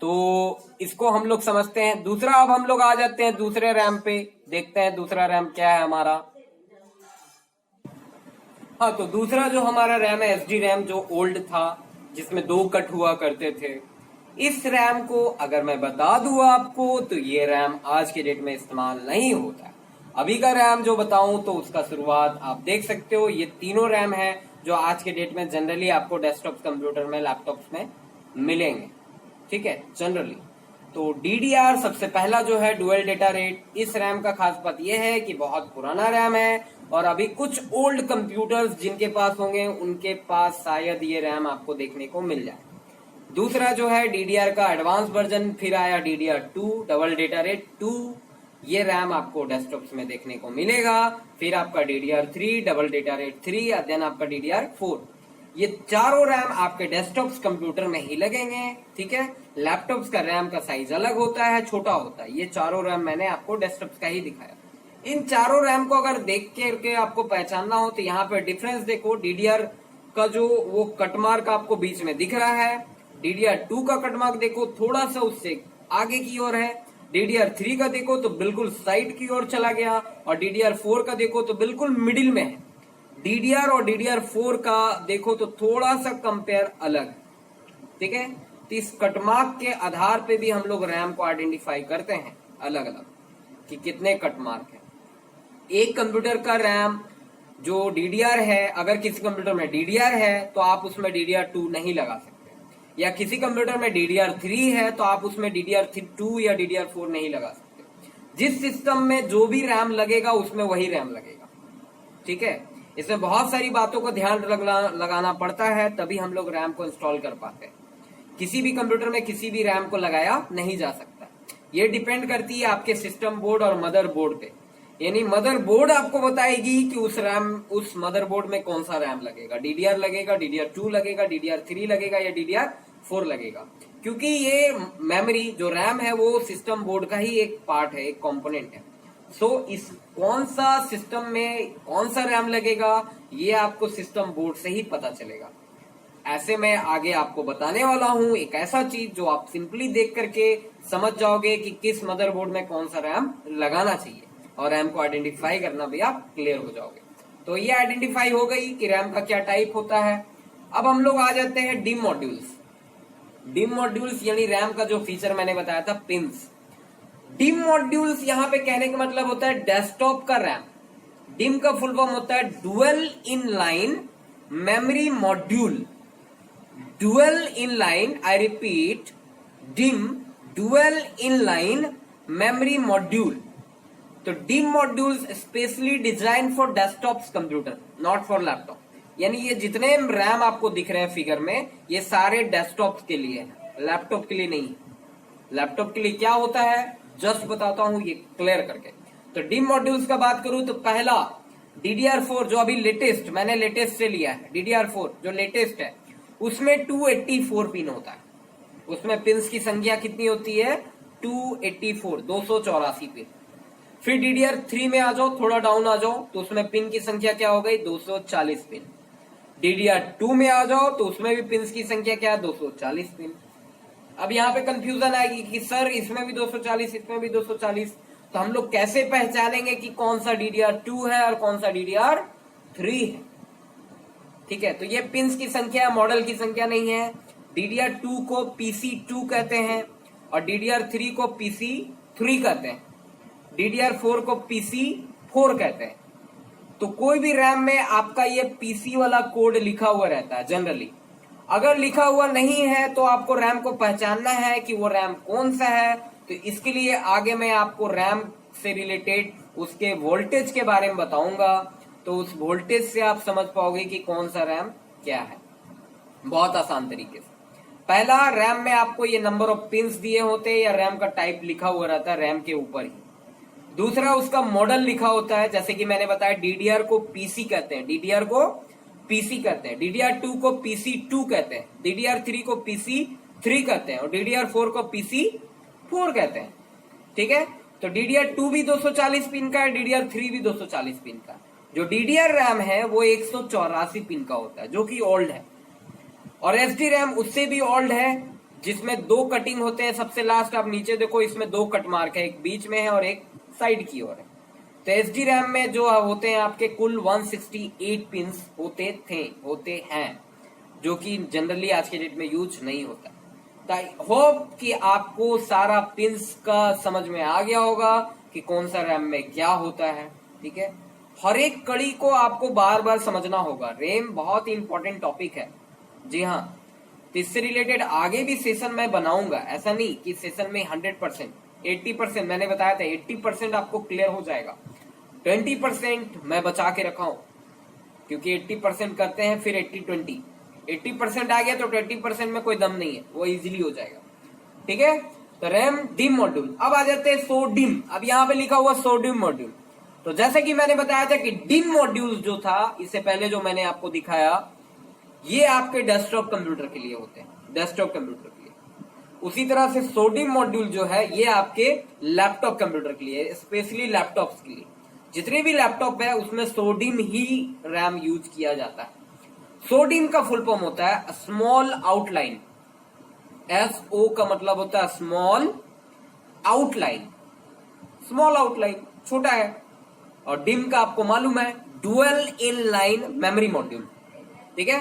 तो इसको हम लोग समझते हैं। दूसरा, अब हम लोग आ जाते हैं दूसरे रैम पे, देखते हैं दूसरा रैम क्या है हमारा। हाँ, तो दूसरा जो हमारा रैम है SD रैम, जो ओल्ड था, जिसमें 2 कट हुआ करते थे। इस रैम को अगर मैं बता दूं आपको तो ये रैम आज के डेट में इस्तेमाल नहीं होता। अभी का रैम जो बताऊं तो उसका शुरुआत आप देख सकते हो, ये तीनों रैम है जो आज के डेट में जनरली आपको डेस्कटॉप कंप्यूटर में, लैपटॉप्स में मिलेंगे। ठीक है, जनरली। तो DDR सबसे पहला जो है, डुअल डेटा रेट। इस रैम का खास बात यह है कि बहुत पुराना रैम है और अभी कुछ ओल्ड कंप्यूटर्स जिनके पास होंगे उनके पास शायद ये रैम आपको देखने को मिल जाए। दूसरा जो है DDR का एडवांस वर्जन, फिर आया DDR2 डबल डेटा रेट 2। ये रैम आपको डेस्कटॉप्स में देखने को मिलेगा। फिर आपका DDR3 double data rate 3, then आपका DDR4। ये चारों रैम आपके डेस्कटॉप्स कंप्यूटर में ही लगेंगे। ठीक है, लैपटॉप्स का रैम का साइज अलग होता है, छोटा होता है। ये चारों रैम मैंने आपको डेस्कटॉप्स का ही दिखाया। इन चारों रैम को अगर देख के आपको पहचानना हो तो यहाँ पे डिफरेंस देखो। DDR का जो वो कटमार्क आपको बीच में दिख रहा है, DDR2 का कटमार्क देखो थोड़ा सा उससे आगे की ओर है, DDR3 का देखो तो बिल्कुल साइड की ओर चला गया, और DDR4 का देखो तो बिल्कुल मिडिल में है। DDR और DDR4 का देखो तो थोड़ा सा कंपेयर अलग। ठीक है, तो इस कटमार्क के आधार पे भी हम लोग रैम को आइडेंटिफाई करते हैं अलग अलग कि कितने कटमार्क है। एक कंप्यूटर का रैम जो DDR है, अगर किसी कंप्यूटर में DDR है तो आप उसमें DDR2 नहीं लगा सकते, या किसी कंप्यूटर में DDR3 है तो आप उसमें DDR2 या DDR4 नहीं लगा सकते। जिस सिस्टम में जो भी रैम लगेगा उसमें वही रैम लगेगा। ठीक है, इसमें बहुत सारी बातों को ध्यान लगाना पड़ता है, तभी हम लोग रैम को इंस्टॉल कर पाते हैं। किसी भी कंप्यूटर में किसी भी रैम को लगाया नहीं जा सकता। ये डिपेंड करती है आपके सिस्टम बोर्ड और मदर बोर्ड पे। यानी मदर बोर्ड आपको बताएगी कि उस मदर बोर्ड में कौन सा रैम लगेगा, DDR लगेगा, DDR2 लगेगा, DDR3 लगेगा या DDR4 लगेगा। क्योंकि ये मेमोरी जो रैम है वो सिस्टम बोर्ड का ही एक पार्ट है, एक कंपोनेंट है। सो इस कौन सा सिस्टम में कौन सा रैम लगेगा ये आपको सिस्टम बोर्ड से ही पता चलेगा। ऐसे में आगे आपको बताने वाला हूं एक ऐसा चीज जो आप सिंपली देख करके समझ जाओगे कि किस मदरबोर्ड में कौन सा रैम लगाना चाहिए, और रैम को आइडेंटिफाई करना भी आप क्लियर हो जाओगे। तो ये आइडेंटिफाई हो गई कि रैम का क्या टाइप होता है। अब हम लोग आ जाते हैं डिम मॉड्यूल्स। डिम मॉड्यूल्स यानी रैम का जो फीचर मैंने बताया था, पिंस। डिम मॉड्यूल्स यहाँ पे कहने का मतलब होता है डेस्कटॉप का रैम। डिम का फुल फॉर्म होता है dual in line memory module. Dual in line, I repeat, DIMM dual in line memory module. तो DIMM modules specially design for desktop computer, not for laptop. यानी ये जितने RAM आपको दिख रहे हैं फिगर में, ये सारे डेस्कटॉप के लिए हैं, लैपटॉप के लिए नहीं। लैपटॉप के लिए क्या होता है जस्ट बताता हूं ये क्लियर करके। तो डिम मॉड्यूल्स का बात करूं तो पहला DDR4 जो अभी लेटेस्ट, मैंने लेटेस्ट से लिया है, DDR4 जो लेटेस्ट है उसमें 284 पिन होता है। उसमें पिन्स की संख्या कितनी होती है? 284, 284 पिन। फिर DDR3 में आ जाओ, थोड़ा डाउन आ जाओ, तो उसमें पिन की संख्या क्या हो गई? 240 पिन। DDR2 में आ जाओ तो उसमें भी पिन की संख्या क्या है? 240 पिन। अब यहाँ पे कंफ्यूजन आएगी कि सर इसमें भी 240, इसमें भी 240, तो हम लोग कैसे पहचानेंगे कि कौन सा DDR2 है और कौन सा DDR3 है? ठीक है, तो ये पिंस की संख्या मॉडल की संख्या नहीं है। DDR2 को PC2 कहते हैं और DDR3 को PC3 कहते हैं, DDR4 को PC4 कहते हैं। तो कोई भी रैम में आपका ये PC वाला कोड लिखा हुआ रहता है जनरली। अगर लिखा हुआ नहीं है तो आपको रैम को पहचानना है कि वो रैम कौन सा है। तो इसके लिए आगे मैं आपको रैम से रिलेटेड उसके वोल्टेज के बारे में बताऊंगा, तो उस वोल्टेज से आप समझ पाओगे कि कौन सा रैम क्या है, बहुत आसान तरीके से। पहला, रैम में आपको ये नंबर ऑफ पिंस दिए होते हैं या रैम का टाइप लिखा हुआ रहता है रैम के ऊपर ही। दूसरा उसका मॉडल लिखा होता है, जैसे कि मैंने बताया डीडीआर को पीसी कहते हैं, डीडीआर को पीसी कहते हैं, DDR2 को PC2 कहते हैं, DDR3 को PC3 कहते हैं और DDR4 को PC4 कहते हैं। ठीक है, तो DDR2 भी 240 पिन का है, DDR3 भी 240 पिन का। जो DDR रैम है वो 184 पिन का होता है, जो कि ओल्ड है। और SD रैम उससे भी ओल्ड है, जिसमें 2 कटिंग होते हैं। सबसे लास्ट आप नीचे देखो, इसमें 2 कट मार्क है, एक बीच में है और एक साइड की ओर है। तो SD रैम में जो होते हैं आपके कुल 168 पिंस होते हैं, जो कि जनरली आज के डेट में यूज नहीं होता। तो आई होप कि आपको सारा पिंस का समझ में आ गया होगा कि कौन सा रैम में क्या होता है। ठीक है, हर एक कड़ी को आपको बार बार समझना होगा। रैम बहुत ही इंपॉर्टेंट टॉपिक है। जी हाँ, तो इससे रिलेटेड आगे भी सेशन मैं बनाऊंगा। ऐसा नहीं कि सेशन में 100%, 80%, मैंने बताया था 80% आपको क्लियर हो जाएगा, 20% मैं बचा के रखा हूं, क्योंकि 80% करते हैं फिर 80-20, 80% आ गया तो 20% में कोई दम नहीं है, वो इजीली हो जाएगा। ठीक है, तो रैम डिम मॉड्यूल। अब आ जाते हैं सोडिम। अब यहाँ पे लिखा हुआ सोडियम मॉड्यूल। तो जैसे कि मैंने बताया था कि डिम मॉड्यूल जो था, इससे पहले जो मैंने आपको दिखाया, ये आपके डेस्कटॉप कंप्यूटर के लिए होते हैं, डेस्कटॉप कंप्यूटर के लिए। उसी तरह से सोडियम मॉड्यूल जो है ये आपके लैपटॉप कंप्यूटर के लिए, स्पेशली लैपटॉप्स के लिए। जितने भी लैपटॉप है उसमें सोडियम ही रैम यूज किया जाता है। सोडियम का फुल फॉर्म होता है स्मॉल आउटलाइन। SO का मतलब होता है स्मॉल आउटलाइन, स्मॉल आउटलाइन छोटा है। और डिम का आपको मालूम है dual in line memory module. ठीक है,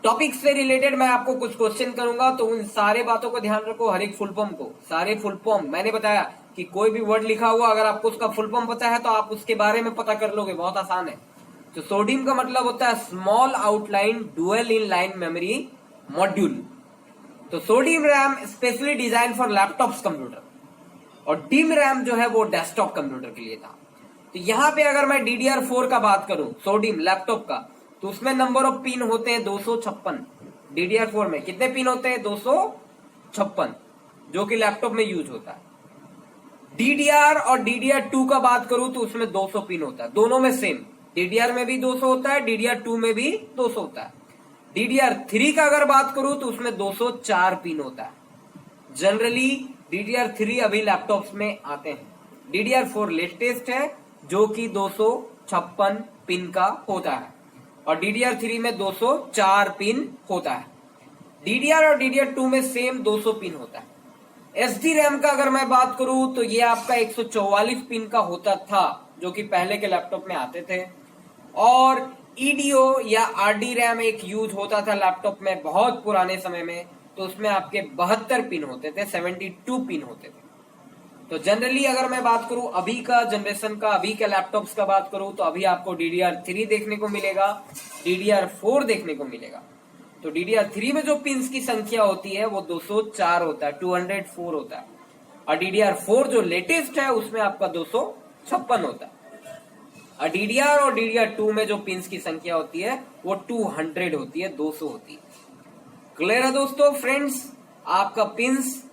टॉपिक से रिलेटेड मैं आपको कुछ क्वेश्चन करूंगा, तो उन सारे बातों को ध्यान रखो, हर एक फुल फॉर्म को, सारे फुल फॉर्म। मैंने बताया कि कोई भी वर्ड लिखा हुआ अगर आपको उसका फुल फॉर्म पता है तो आप उसके बारे में पता कर लोगे, बहुत आसान है। तो सोडियम का मतलब होता है small outline dual in line memory module. तो SODIMM RAM specially design for laptops computer, और डिम रैम जो है वो डेस्कटॉप कंप्यूटर के लिए था। तो यहां पे अगर मैं DDR4 का बात करूं, सोडियम लैपटॉप का, तो उसमें नंबर ऑफ पिन होते हैं 256। DDR4 में कितने पिन होते हैं? 256, जो कि लैपटॉप में यूज होता है। DDR और DDR2 का बात करूं तो उसमें 200 पिन होता है, दोनों में सेम। DDR में भी 200 होता है, DDR2 में भी 200 होता है। DDR3 का अगर बात करूं तो उसमें 204 पिन होता है। जनरली DDR3 अभी लैपटॉप्स में आते हैं। DDR4 लेटेस्ट है, जो कि 256 पिन का होता है, और DDR3 में 204 पिन होता है। DDR और DDR2 में सेम 200 पिन होता है। SD रैम का अगर मैं बात करूं तो ये आपका 144 पिन का होता था, जो कि पहले के लैपटॉप में आते थे। और EDO या RD रैम एक यूज होता था लैपटॉप में बहुत पुराने समय में, तो उसमें आपके 72 पिन होते थे, 72 पिन होते थे। तो जनरली अगर मैं बात करूं अभी का जनरेशन का, अभी के लैपटॉप्स का बात करूं, तो अभी आपको DDR3 देखने को मिलेगा, DDR4 देखने को मिलेगा। तो DDR3 में जो पिंस की संख्या होती है वो 204 होता है, 204 होता है। और DDR4 जो लेटेस्ट है उसमें आपका 256 होता है। और DDR और DDR2 में जो पिंस की संख्या होती है वो 200 होती है, 200 होती है। क्लियर है दोस्तों, फ्रेंड्स, आपका पिंस।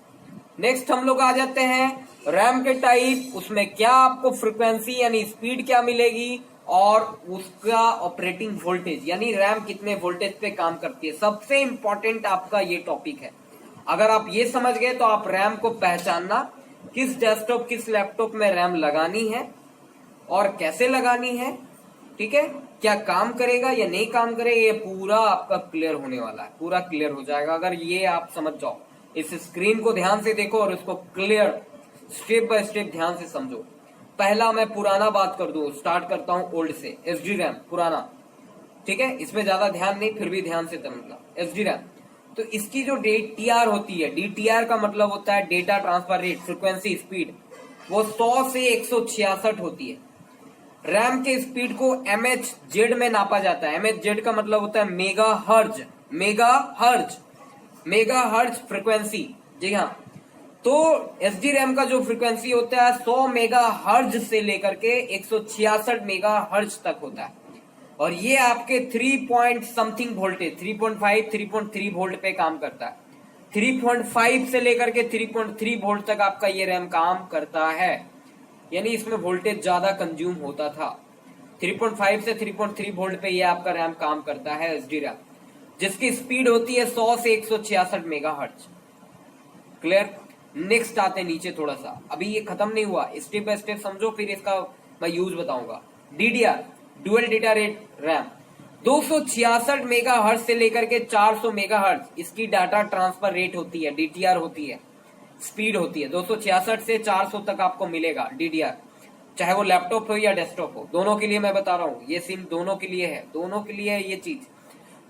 नेक्स्ट हम लोग आ जाते हैं रैम के टाइप, उसमें क्या आपको फ्रीक्वेंसी यानी स्पीड क्या मिलेगी, और उसका ऑपरेटिंग वोल्टेज यानी रैम कितने वोल्टेज पे काम करती है। सबसे इंपॉर्टेंट आपका ये टॉपिक है। अगर आप ये समझ गए तो आप रैम को पहचानना, किस डेस्कटॉप किस लैपटॉप में रैम लगानी है और कैसे लगानी है, ठीक है, क्या काम करेगा या नहीं काम करेगा, ये पूरा आपका क्लियर होने वाला है, पूरा क्लियर हो जाएगा अगर ये आप समझ जाओ। इस स्क्रीन को ध्यान से देखो और इसको क्लियर स्टेप बाय स्टेप ध्यान से समझो। पहला मैं पुराना बात कर दूं, स्टार्ट करता हूं ओल्ड से। SD रैम पुराना, ठीक है, इसमें ज्यादा ध्यान नहीं, फिर भी ध्यान से समझना। SD रैम, तो इसकी जो DTR होती है, DTR का मतलब होता है data transfer rate, frequency speed, वो 100 से 166 होती है। रैम के स्पीड को MHz में नापा जाता है। MHz का मतलब होता है mega hertz, mega hertz frequency. जी हाँ, तो SD रैम का जो फ्रीक्वेंसी होता है 100 मेगा हर्ज से लेकर के 166 मेगा हर्ज तक होता है। और ये आपके 3 पॉइंट समथिंग वोल्टेज, 3.5 3.3 वोल्ट पे काम करता है। 3.5 से लेकर के 3.3 वोल्ट तक आपका ये रैम काम करता है। यानी इसमें वोल्टेज ज्यादा कंज्यूम होता था। 3.5 से 3.3 वोल्ट पे ये आपका रैम काम करता है, एसडी रैम, जिसकी स्पीड होती है 100 से 166 मेगाहर्ट्ज। क्लियर। नेक्स्ट आते हैं नीचे थोड़ा सा, अभी ये खत्म नहीं हुआ, स्टेप बाय स्टेप समझो, फिर इसका मैं यूज बताऊंगा। DDR, dual data rate RAM, 266 megahertz से लेकर के 400 मेगाहर्ट्ज इसकी डाटा ट्रांसफर रेट होती है, डीटीआर होती है, स्पीड होती है। 266 से 400 तक आपको मिलेगा डीडीआर, चाहे वो लैपटॉप हो या डेस्कटॉप हो, दोनों के लिए मैं बता रहा हूँ, ये सीन दोनों के लिए है, दोनों के लिए है ये चीज।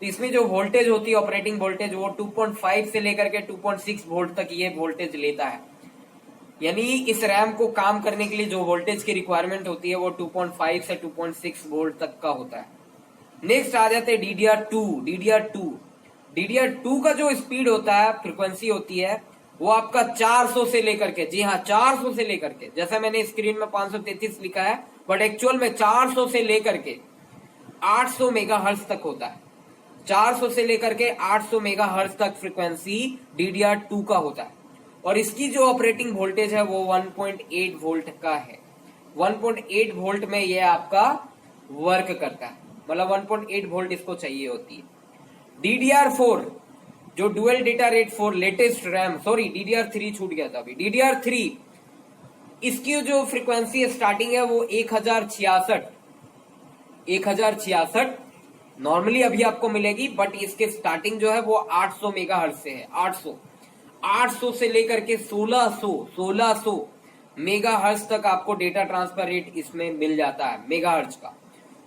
तो इसमें जो वोल्टेज होती है, ऑपरेटिंग वोल्टेज, वो 2.5 से लेकर के 2.6 वोल्ट तक ये वोल्टेज लेता है। यानी इस रैम को काम करने के लिए जो वोल्टेज की रिक्वायरमेंट होती है वो 2.5 से 2.6 वोल्ट तक का होता है। नेक्स्ट आ जाते हैं DDR2। DDR2 का जो स्पीड होता है, फ्रिक्वेंसी होती है, वो आपका 400 से लेकर के, जी हाँ 400 से लेकर के, जैसा मैंने स्क्रीन में 533 लिखा है, बट एक्चुअल में 400 से लेकर के 800 मेगाहर्ट्ज तक होता है। 400 से लेकर के 800 मेगाहर्ट्ज तक फ्रीक्वेंसी DDR2 का होता है। और इसकी जो ऑपरेटिंग वोल्टेज है वो 1.8 वोल्ट का है। 1.8 वोल्ट में ये आपका वर्क करता है, मतलब 1.8 वोल्ट इसको चाहिए होती है। DDR4 जो dual data rate 4 latest RAM, sorry DDR3 छूट गया था अभी, DDR3 इसकी जो फ्रीक्वेंसी स्टार्टिंग है वो 1066 नॉर्मली अभी आपको मिलेगी, बट इसके स्टार्टिंग जो है वो 800 मेगाहर्ट्ज से है। 800 से लेकर के 1600 मेगाहर्ट्ज तक आपको डेटा ट्रांसफर रेट इसमें मिल जाता है, मेगाहर्ट्ज का।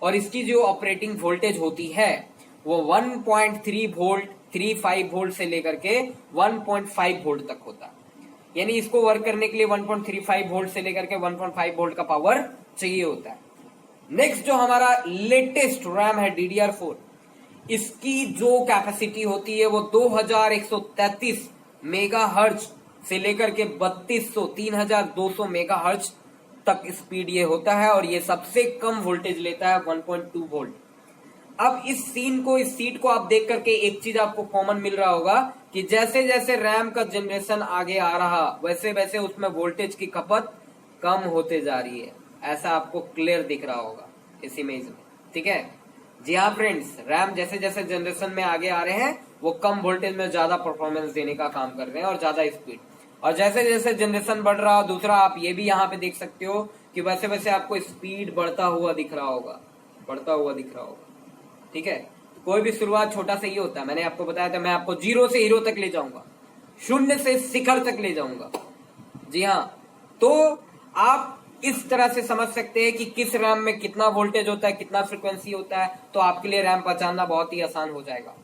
और इसकी जो ऑपरेटिंग वोल्टेज होती है वो 1.35 वोल्ट से लेकर के 1.5 वोल्ट तक होता है। यानी इसको वर्क करने के लिए 1.35 वोल्ट से लेकर के 1.5 वोल्ट का पावर चाहिए होता है। नेक्स्ट जो हमारा लेटेस्ट रैम है DDR4, इसकी जो कैपेसिटी होती है वो 2133 मेगाहर्ट्ज से लेकर के 3200 मेगाहर्ट्ज तक स्पीड ये होता है, और ये सबसे कम वोल्टेज लेता है 1.2 वोल्ट। अब इस सीट को आप देख करके एक चीज आपको कॉमन मिल रहा होगा कि जैसे जैसे रैम का जनरेशन आगे आ रहा वैसे वैसे उसमें वोल्टेज की खपत कम होते जा रही है, ऐसा आपको क्लियर दिख रहा होगा इस इमेज में। ठीक है, जी हाँ फ्रेंड्स, रैम जैसे जैसे जनरेशन में आगे आ रहे हैं वो कम वोल्टेज में ज्यादा परफॉर्मेंस देने का काम कर रहे हैं और ज्यादा स्पीड। और जैसे जैसे जनरेशन बढ़ रहा, दूसरा आप ये भी यहाँ पे देख सकते हो कि वैसे वैसे आपको स्पीड बढ़ता हुआ दिख रहा होगा। ठीक है, कोई भी शुरुआत छोटा से ही होता है, मैंने आपको बताया था, मैं आपको 0 से हीरो तक ले जाऊंगा, 0 से शिखर तक ले जाऊंगा। जी हाँ, तो आप इस तरह से समझ सकते हैं कि किस रैम में कितना वोल्टेज होता है, कितना फ्रीक्वेंसी होता है, तो आपके लिए रैम पहचानना बहुत ही आसान हो जाएगा।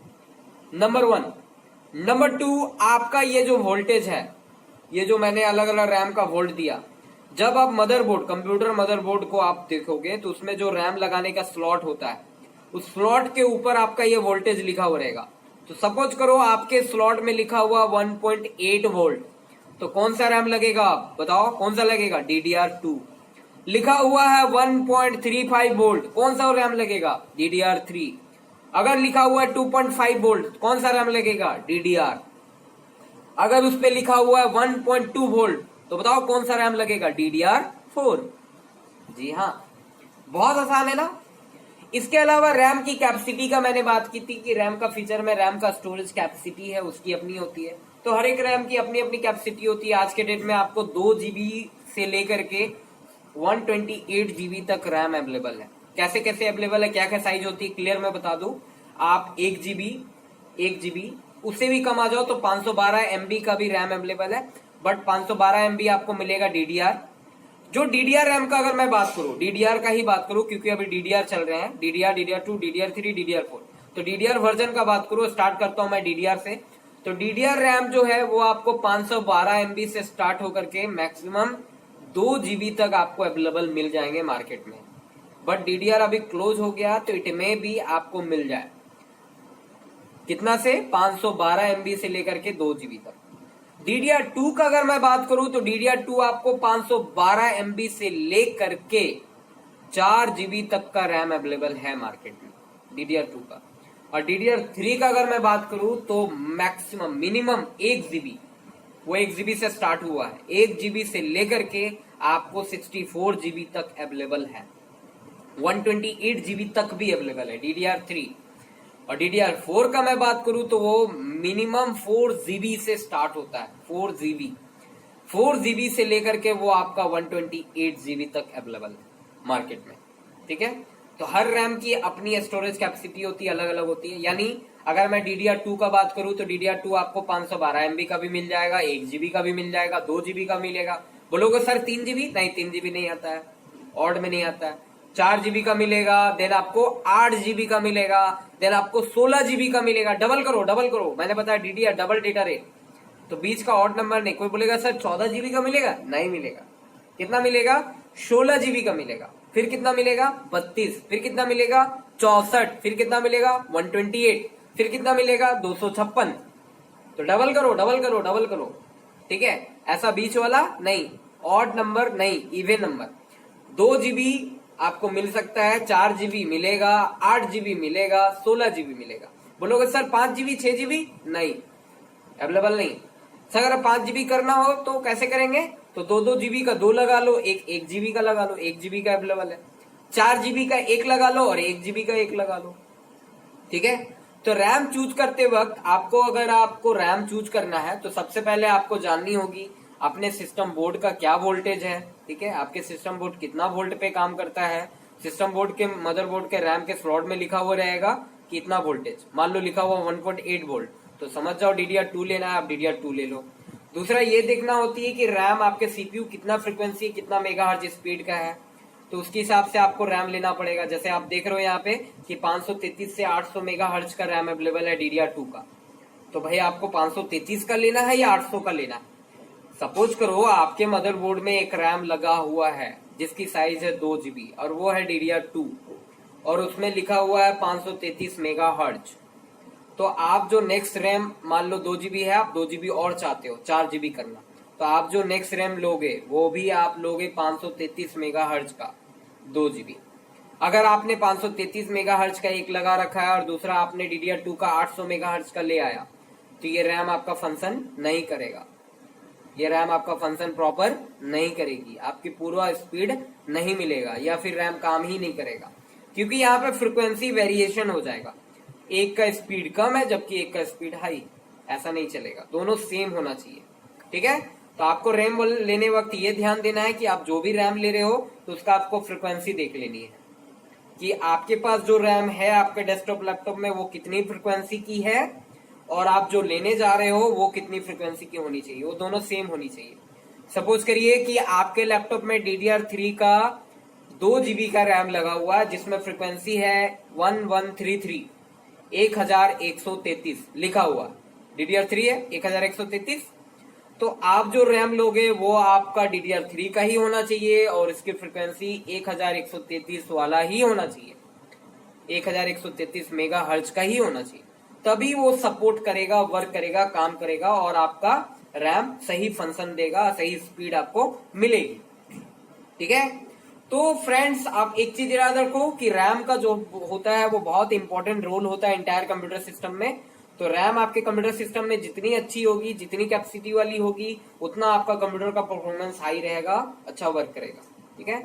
नंबर 1। नंबर 2, आपका ये जो वोल्टेज है, ये जो मैंने अलग अलग रैम का वोल्ट दिया, जब आप मदरबोर्ड, कंप्यूटर मदरबोर्ड को आप देखोगे तो उसमें जो रैम लगाने का स्लॉट होता है, उस स्लॉट के ऊपर आपका ये वोल्टेज लिखा हुआ रहेगा। तो सपोज करो आपके स्लॉट में लिखा हुआ 1.8 वोल्ट, तो कौन सा रैम लगेगा, आप बताओ कौन सा लगेगा? DDR2। लिखा हुआ है 1.35 वोल्ट, कौन सा रैम लगेगा? DDR3। अगर लिखा हुआ है 2.5 वोल्ट, कौन सा रैम लगेगा? DDR। अगर उस पे लिखा हुआ है 1.2 वोल्ट, तो बताओ कौन सा रैम लगेगा? DDR4। जी हाँ, बहुत आसान है ना। इसके अलावा रैम की कैपेसिटी का मैंने बात की थी कि रैम का फीचर में रैम का स्टोरेज कैपेसिटी है उसकी अपनी होती है, तो हर एक रैम की अपनी अपनी कैपेसिटी होती है। आज के डेट में आपको 2 GB से लेकर के 128 GB तक रैम अवेलेबल है। कैसे कैसे अवेलेबल है, क्या क्या साइज होती है, क्लियर मैं बता दूं। आप 1 GB उससे भी कम आ जाओ तो 512 MB का भी रैम अवेलेबल है, बट 512 MB आपको मिलेगा DDR। जो DDR रैम का अगर मैं बात करूं, DDR का ही बात करूं क्योंकि अभी DDR चल रहे हैं, DDR, DDR2, DDR3, DDR4, तो DDR वर्जन का बात करूं, स्टार्ट करता हूं मैं DDR से। तो DDR रैम जो है वो आपको 512 MB से स्टार्ट होकर के मैक्सिमम 2 GB तक आपको अवेलेबल मिल जाएंगे मार्केट में, बट DDR अभी क्लोज हो गया तो इट में भी आपको मिल जाए। कितना से? 512 MB से लेकर के 2 GB तक। DDR2 का अगर मैं बात करूं तो DDR2 आपको 512 MB से लेकर के 4 GB तक का रैम अवेलेबल है मार्केट में DDR2 का। और DDR3 का अगर मैं बात करूं तो मैक्सिमम मिनिमम 1 GB, वो 1 GB से स्टार्ट हुआ है, 1 GB से लेकर के आपको 64 जीबी तक अवेलेबल है, 128 जीबी तक भी अवेलेबल है DDR3। और DDR4 का मैं बात करूं तो वो मिनिमम 4 जीबी से स्टार्ट होता है, 4 जीबी से लेकर के वो आपका 128 जीबी तक अवेलेबल है मार्केट में। ठीक है, तो हर रैम की अपनी स्टोरेज कैपेसिटी होती है, अलग अलग होती है। यानी अगर मैं DDR2 का बात करूं तो DDR2 आपको 512 MB का भी मिल जाएगा, 1 जीबी का भी मिल जाएगा, 2 जीबी का मिलेगा। बोलोगे सर 3 जीबी? नहीं, 3 जीबी नहीं आता है, ऑड में नहीं आता है। 4 जीबी का मिलेगा, देन आपको 8 जीबी का मिलेगा, देन आपको 16 जीबी का मिलेगा। डबल करो, मैंने बताया DDR डबल डेटा रेट, तो बीच का ऑड नंबर नहीं। कोई बोलेगा सर 14 जीबी का मिलेगा? नहीं मिलेगा। कितना मिलेगा? 16 जीबी का मिलेगा। फिर कितना मिलेगा? 32। फिर कितना मिलेगा? 64। फिर कितना मिलेगा? 128। फिर कितना मिलेगा? 256। तो डबल करो। ठीक है, ऐसा बीच वाला नहीं, ऑड नंबर नहीं, इवन नंबर। 2 जीबी आपको मिल सकता है, 4 जीबी मिलेगा, 8 जीबी मिलेगा, 16 जीबी मिलेगा। बोलोगे सर 5 जीबी 6 जीबी? नहीं, अवेलेबल नहीं। सर अगर 5 जीबी करना हो तो कैसे करेंगे? तो 2 जीबी का 2 लगा लो, 1 जीबी का लगा लो, 1 जीबी का अवेलेबल है। 4 जीबी का 1 लगा लो और 1 जीबी का 1 लगा लो। ठीक है, तो रैम चूज करते वक्त आपको, अगर आपको रैम चूज करना है तो सबसे पहले आपको जाननी होगी अपने सिस्टम बोर्ड का क्या वोल्टेज है। ठीक है, आपके सिस्टम बोर्ड कितना वोल्ट पे काम करता है। सिस्टम बोर्ड के मदरबोर्ड के रैम के स्लॉट में लिखा हुआ रहेगा कि इतना वोल्टेज, मान लो लिखा हुआ 1.8 वोल्ट, तो समझ जाओ DDR2 लेना है, आप DDR2 ले लो। दूसरा ये देखना होती है कि रैम आपके CPU कितना फ्रीक्वेंसी, कितना मेगाहर्ट्ज स्पीड का है, तो उसके हिसाब से आपको रैम लेना पड़ेगा। जैसे आप देख रहे हो यहाँ पे कि 533 से 800 मेगाहर्ट्ज का रैम अवेलेबल है DDR2 का, तो भाई आपको 533 का लेना है या 800 का लेना है। सपोज करो आपके मदरबोर्ड में एक रैम लगा हुआ है जिसकी साइज है 2 जीबी और वो है DDR2 और उसमें लिखा हुआ है 533 मेगाहर्ट्ज, तो आप जो नेक्स्ट रैम, मान लो 2 जीबी है, आप 2 जीबी और चाहते हो 4 जीबी करना, तो आप जो नेक्स्ट रैम लोगे वो भी आप लोगे 533 मेगाहर्ट्ज का 2 जीबी। अगर आपने 533 मेगाहर्ट्ज का एक लगा रखा है और दूसरा आपने DDR2 का 800 मेगाहर्ट्ज का ले आया, तो ये रैम आपका फंक्शन नहीं करेगा, ये रैम आपका फंक्शन प्रॉपर नहीं करेगी, आपकी पूरा स्पीड नहीं मिलेगा या फिर रैम काम ही नहीं करेगा, क्योंकि यहाँ पे फ्रिक्वेंसी वेरिएशन हो जाएगा। एक का स्पीड कम है जबकि एक का स्पीड हाई, ऐसा नहीं चलेगा, दोनों सेम होना चाहिए। ठीक है, तो आपको रैम लेने वक्त ये ध्यान देना है कि आप जो भी रैम ले रहे हो तो उसका आपको फ्रिक्वेंसी देख लेनी है कि आपके पास जो रैम है आपके डेस्कटॉप लैपटॉप में वो कितनी फ्रिक्वेंसी की है और आप जो लेने जा रहे हो वो कितनी फ्रिक्वेंसी की होनी चाहिए, वो दोनों सेम होनी चाहिए। सपोज करिए कि आपके लैपटॉप में DDR3 का 2 जीबी का रैम लगा हुआ है जिसमें फ्रिक्वेंसी है 1133 1133 लिखा हुआ, DDR3 है 1133, तो आप जो रैम लोगे वो आपका DDR3 का ही होना चाहिए और इसकी फ्रिक्वेंसी 1133 वाला ही होना चाहिए, 1133 मेगाहर्ट्ज का ही होना चाहिए, तभी वो सपोर्ट करेगा, वर्क करेगा, काम करेगा और आपका रैम सही फंक्शन देगा, सही स्पीड आपको मिलेगी। ठीक है, तो फ्रेंड्स आप एक चीज याद रखो कि रैम का जो होता है वो बहुत इंपॉर्टेंट रोल होता है इंटायर कंप्यूटर सिस्टम में। तो रैम आपके कंप्यूटर सिस्टम में जितनी अच्छी होगी, जितनी कैपेसिटी वाली होगी, उतना आपका कंप्यूटर का परफॉर्मेंस हाई रहेगा, अच्छा वर्क करेगा। ठीक है,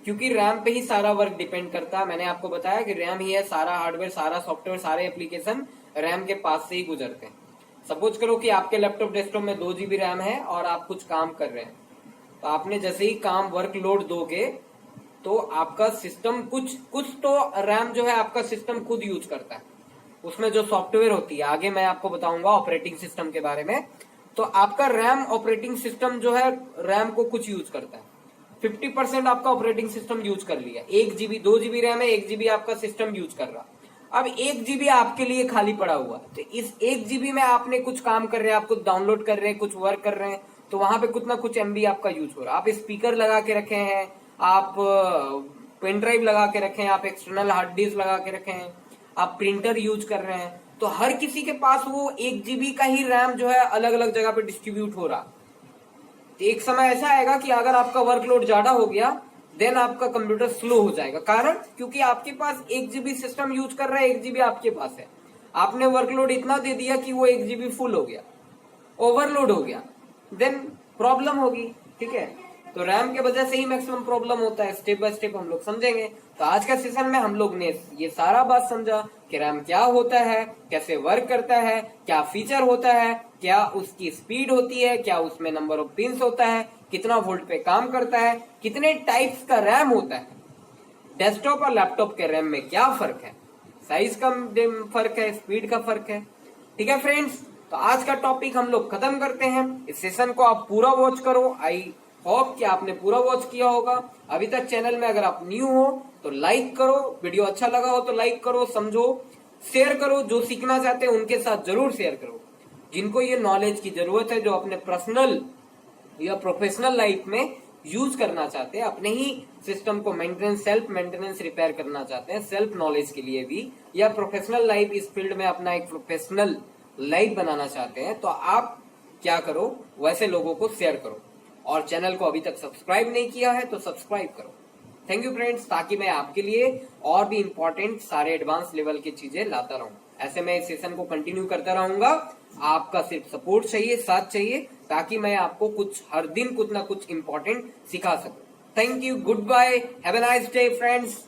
क्योंकि रैम पे ही सारा वर्क डिपेंड करता है। मैंने आपको बताया कि रैम ही है, सारा हार्डवेयर, सारा सॉफ्टवेयर, सारे एप्लीकेशन रैम के पास से ही गुजरते हैं। सपोज करो कि आपके लैपटॉप डेस्कटॉप में 2 जीबी रैम है और आप कुछ काम कर रहे हैं, तो आपने जैसे ही काम वर्कलोड दोगे तो आपका सिस्टम कुछ तो रैम जो है आपका सिस्टम खुद यूज करता है, उसमें जो सॉफ्टवेयर होती है, आगे मैं आपको बताऊंगा ऑपरेटिंग सिस्टम के बारे में। तो आपका रैम ऑपरेटिंग सिस्टम जो है रैम को कुछ यूज करता है, 50% आपका ऑपरेटिंग सिस्टम यूज कर लिया। 1 जीबी 2 जीबी रैम है, 1 जीबी आपका सिस्टम यूज कर रहा, अब 1 जीबी आपके लिए खाली पड़ा हुआ, तो इस 1 जीबी में आपने कुछ काम कर रहे हैं, आप कुछ डाउनलोड कर रहे हैं, कुछ वर्क कर रहे हैं, तो वहां पे कुछ ना कुछ MB आपका यूज हो रहा है। आप स्पीकर लगा के रखे हैं, आप पेन ड्राइव लगा के रखे हैं, आप एक्सटर्नल हार्ड डिस्क लगा के रखे हैं, आप प्रिंटर यूज कर रहे हैं, तो हर किसी के पास वो 1 जीबी का ही रैम जो है अलग अलग जगह पे डिस्ट्रीब्यूट हो रहा। तो एक समय ऐसा आएगा कि अगर आपका वर्कलोड ज्यादा हो गया देन आपका कंप्यूटर स्लो हो जाएगा। कारण क्योंकि आपके पास 1 जीबी सिस्टम यूज कर रहा है, 1 जीबी आपके पास है, आपने वर्कलोड इतना दे दिया कि वो 1 जीबी फुल हो गया, ओवरलोड हो गया, देन प्रॉब्लम होगी। ठीक है, तो रैम के वजह से ही मैक्सिमम प्रॉब्लम होता है। स्टेप बाय स्टेप हम लोग समझेंगे। तो आज का सेशन में हम लोग ने ये सारा बात समझा कि रैम क्या होता है, कैसे वर्क करता है, क्या फीचर होता है, क्या उसकी स्पीड होती है, क्या उसमें नंबर ऑफ पिन्स होता है, कितना वोल्ट पे काम करता है, कितने टाइप्स का रैम होता है, डेस्कटॉप और लैपटॉप के रैम में क्या फर्क है, साइज का फर्क है, स्पीड का फर्क है। ठीक है फ्रेंड्स, तो आज का टॉपिक हम लोग खत्म करते हैं। इस सेशन को आप पूरा वॉच करो। आई होप कि आपने पूरा वॉच किया होगा। अभी तक चैनल में अगर आप न्यू हो तो लाइक करो, वीडियो अच्छा लगा हो तो लाइक करो, समझो, शेयर करो। जो सीखना चाहते हैं उनके साथ जरूर शेयर करो, जिनको ये नॉलेज की जरूरत है, जो अपने पर्सनल या प्रोफेशनल लाइफ में यूज करना चाहते हैं, अपने ही सिस्टम को मेंटेनेंस, सेल्फ मेंटेनेंस, रिपेयर करना चाहते हैं, सेल्फ नॉलेज के लिए भी, या प्रोफेशनल लाइफ, इस फील्ड में अपना एक प्रोफेशनल लाइफ बनाना चाहते हैं, तो आप क्या करो, वैसे लोगों को शेयर करो। और चैनल को अभी तक सब्सक्राइब नहीं किया है तो सब्सक्राइब करो। थैंक यू फ्रेंड्स, ताकि मैं आपके लिए और भी इंपॉर्टेंट सारे एडवांस लेवल की चीजें लाता रहूं। ऐसे मैं इस सेशन को कंटिन्यू करता रहूंगा। आपका सिर्फ सपोर्ट चाहिए, साथ चाहिए, ताकि मैं आपको कुछ हर दिन कुछ ना कुछ इंपॉर्टेंट सिखा सकूं। Thank you, good bye, have a nice day friends.